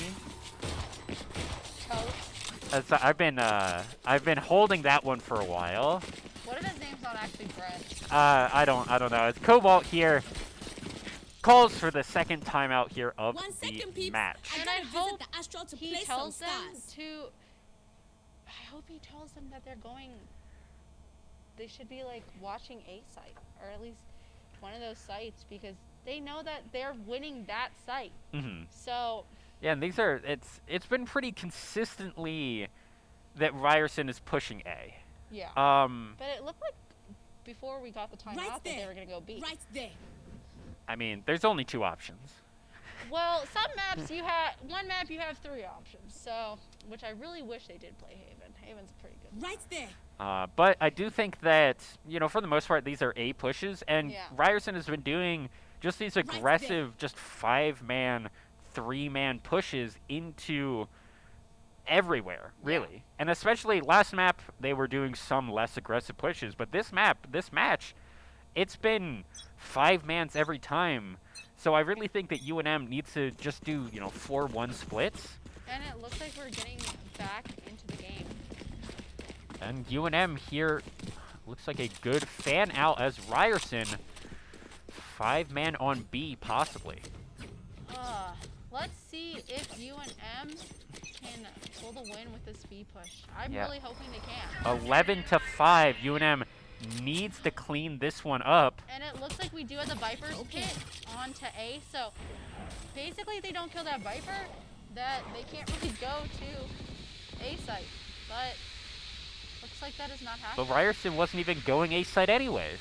Toast. I've been holding that one for a while. What if his name's not actually Bread? I don't know. It's Cobalt here. Calls for the second timeout here of 1 second, the peeps. match. And I I gotta hope visit the Astral to He play some tells them stars. to. I hope he tells them that they're going. They should be like watching a site, or at least one of those sites, because they know that they're winning that site. hmm So Yeah, and it's been pretty consistently that Ryerson is pushing A. yeah. Um, But it looked like before we got the timeout Right that they there. were gonna go B. Right there. I mean, there's only 2 options. Well, some maps you have one map you have 3 options. So, which I really wish they did play Haven. Haven's pretty good. Right there. But I do think that, for the most part, these are A pushes, and Yeah. Ryerson has been doing just these there. aggressive, just 5-man, 3-man pushes into everywhere, really. Yeah. And especially last map, they were doing some less aggressive pushes, but this match, it's been 5-mans every time. So I really think that UNM needs to just do, 4-1 splits. And it looks like we're getting back into the game. And UNM here looks like a good fan out as Ryerson 5-man on B possibly. Let's see if UNM can pull the win with this B push. I'm Yeah. really hoping they can. 11-5. UNM needs to clean this one up. And it looks like we do have the Viper's pit onto A. So basically, if they don't kill that Viper, that they can't really go to A site. But looks like that is not happening. But Ryerson wasn't even going A site anyways.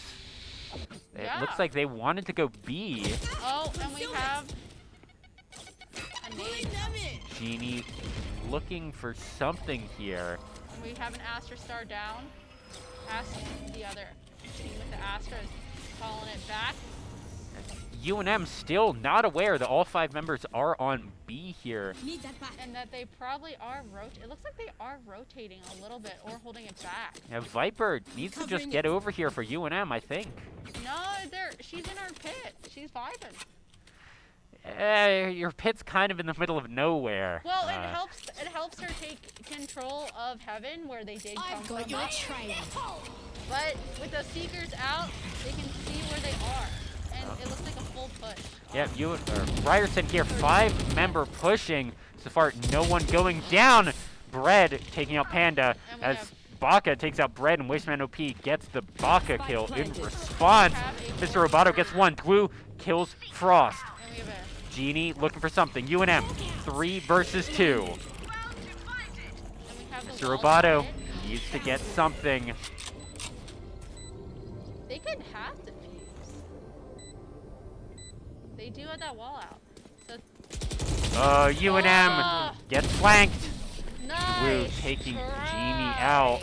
It Yeah. looks like they wanted to go B. Oh, and we have a nade. Genie looking for something here. And we have an Astra Star down. The other team with the Astra is calling it back. UNM still not aware that all 5 members are on B here. Need that back. And that they probably are it looks like they are rotating a little bit or holding it back. Yeah, Viper needs to just Covering get it. over here for UNM, I think. No, she's in our pit. She's vibing. Your pit's kind of in the middle of nowhere. Well, it helps her take control of Heaven where they did come from. trail. But with the Seekers out, they can see where they are. And it looks like a full push. Yeah, Ryerson here, 5-member pushing. So far, no one going down. Bread taking out Panda And we as have- Baka takes out Bread and Wasteman OP gets the Baka Spike kill in planted. response. Have a Mr. Roboto gets one. Blue kills Frost. And we have a Genie looking for something. UNM 3 versus 2. and we have the Mr. wall Roboto pit. needs to get something. They could have defused. They do have that wall out. So UNM gets flanked. nice. Blue taking try. Genie out.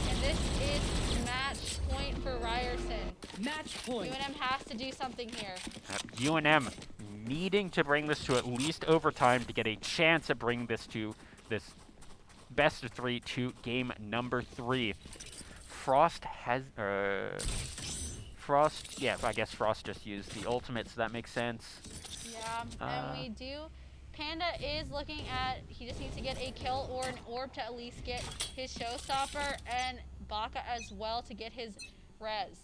And this is match point for Ryerson. Match point. UNM has to do something here. UNM needing to bring this to at least overtime to get a chance at bringing this to this best of 3 to game number 3. Frost has Frost, yeah, I guess Frost just used the ultimate, so that makes sense. Yeah, and we do. Panda is looking at, he just needs to get a kill or an orb to at least get his showstopper, and Baka as well to get his res.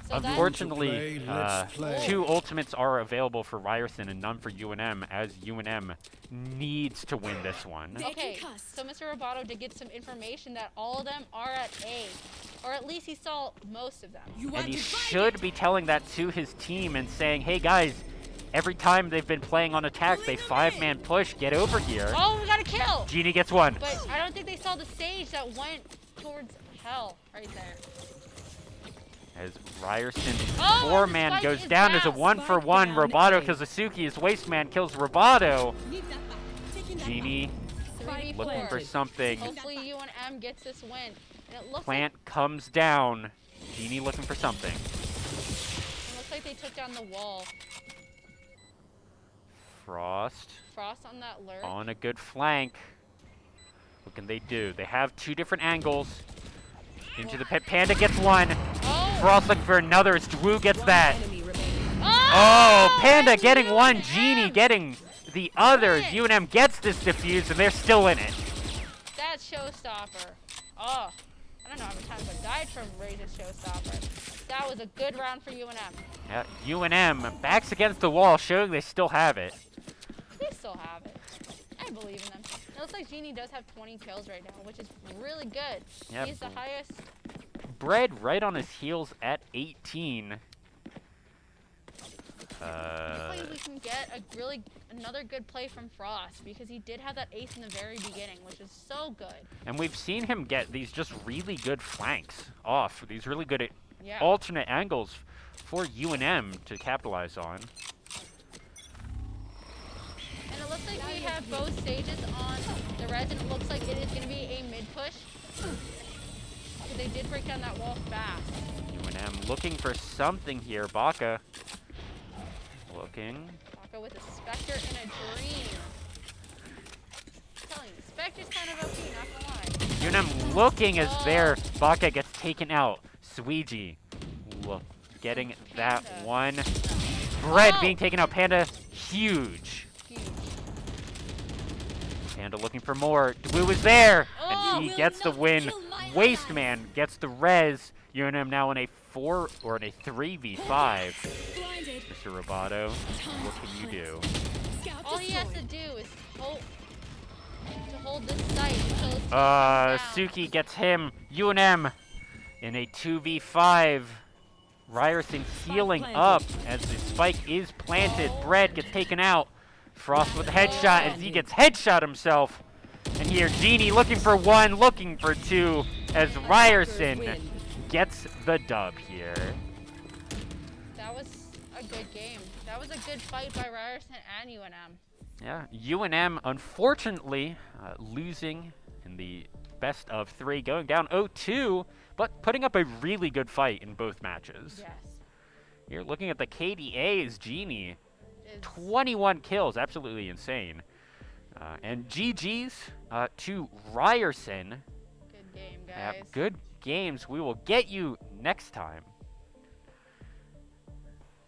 So that, Unfortunately, Let's play. 2 ultimates are available for Ryerson and none for UNM, as UNM needs to win this one. okay, so Mr. Roboto did get some information that all of them are at A, or at least he saw most of them. And he should be telling that to his team and saying, hey guys, every time they've been playing on attack, they 5-man push, get over here. Oh, we got a kill! Genie gets one. But I don't think they saw the stage that went towards hell right there. As Ryerson Oh, 4-man Spike goes is down as a down. 1-for-1. Spike down Roboto A. Kazusuki, his Wasteman, kills Roboto. Genie 3v4. looking for something. Hopefully UNM gets this win. And it looks Plant comes down. Genie looking for something. like they took down the wall. Frost Frost on that lurk. on a good flank. What can they do? They have 2 different angles. Into the pit. Panda gets one. Oh! Frost looking for another as Wu gets that. Enemy remaining. Oh, Panda that's getting one. UNM. Genie getting the other. Win. UNM gets this defuse, and they're still in it. That's showstopper. Oh, I don't know how many times I've died from Rage's showstopper. That was a good round for UNM. Yeah, UNM backs against the wall, showing they still have it. They still have it. I believe in them. It looks like Genie does have 20 kills right now, which is really good. Yeah, He's the highest. Bread right on his heels at 18. Hopefully we can get another good play from Frost, because he did have that ace in the very beginning, which is so good. And we've seen him get these just really good flanks off, these really good Yeah. alternate angles for UNM to capitalize on. And it looks like we have both stages on the res, and it looks like it is going to be a mid push. But they did break down that wall fast. UNM looking for something here. Baka looking. Baka with a Spectre and a Dream. I'm telling you, Spectre's kind of OP, not gonna lie. UNM looking as their Baka gets taken out. Suiji getting that Panda. one. Bread Oh. being taken out. Panda huge. Huge. Panda looking for more. Dwu is there, Oh. and he gets the win. Wasteman gets the res. UNM now in a 4 or in a 3v5. Blinded. Mr. Roboto, what can you do? Scout All he has to destroyed. do is hold this site until it's down. Suki gets him. UNM in a 2v5. Ryerson healing planted. up as the spike is planted. Bread gets taken out. Frost with a headshot as he gets headshot himself. And here, Genie looking for 1, looking for 2, as Ryerson Win. gets the dub here. That was a good game. That was a good fight by Ryerson and UNM. Yeah, UNM unfortunately losing in the best of 3, going down 0-2, but putting up a really good fight in both matches. Yes. You're looking at the KDA's Genie. It's 21 kills, absolutely insane. And GG's to Ryerson. good game, Yeah, guys. good games. We will get you next time.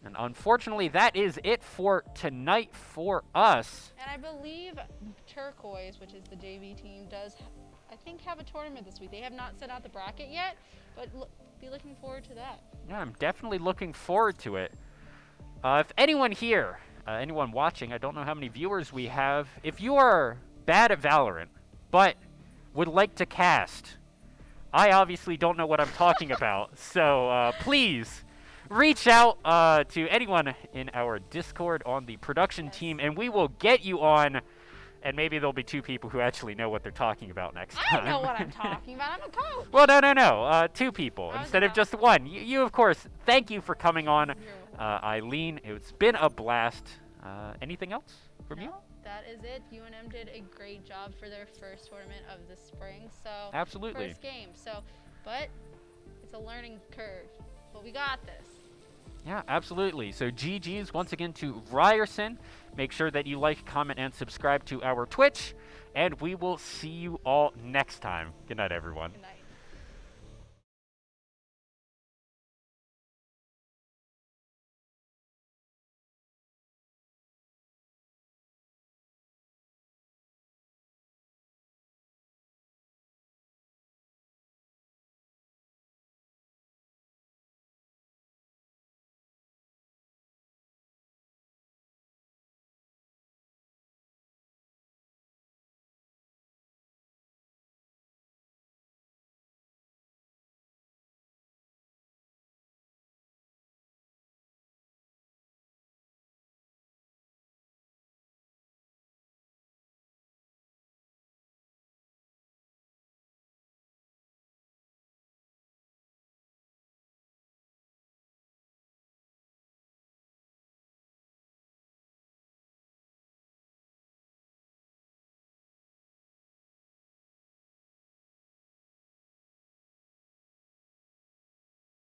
And unfortunately, that is it for tonight for us. And I believe Turquoise, which is the JV team, does, I think, have a tournament this week. They have not sent out the bracket yet, but be looking forward to that. Yeah, I'm definitely looking forward to it. If anyone here, anyone watching, I don't know how many viewers we have, if you are bad at Valorant, but would like to cast, I obviously don't know what I'm talking about, so please reach out to anyone in our Discord on the production team, and we will get you on, and maybe there'll be 2 people who actually know what they're talking about next time. I know what I'm talking about. I'm a coach. Well, no. 2 people I was instead of about- just 1. You, of course, thank you for coming on, You're Eileen. It's been a blast. Anything else from you? No, that is it. UNM did a great job for their first tournament of the spring. So Absolutely. first game. So, but it's a learning curve. But we got this. Yeah, absolutely. So GG's once again to Ryerson. Make sure that you like, comment, and subscribe to our Twitch. And we will see you all next time. Good night, everyone. Good night.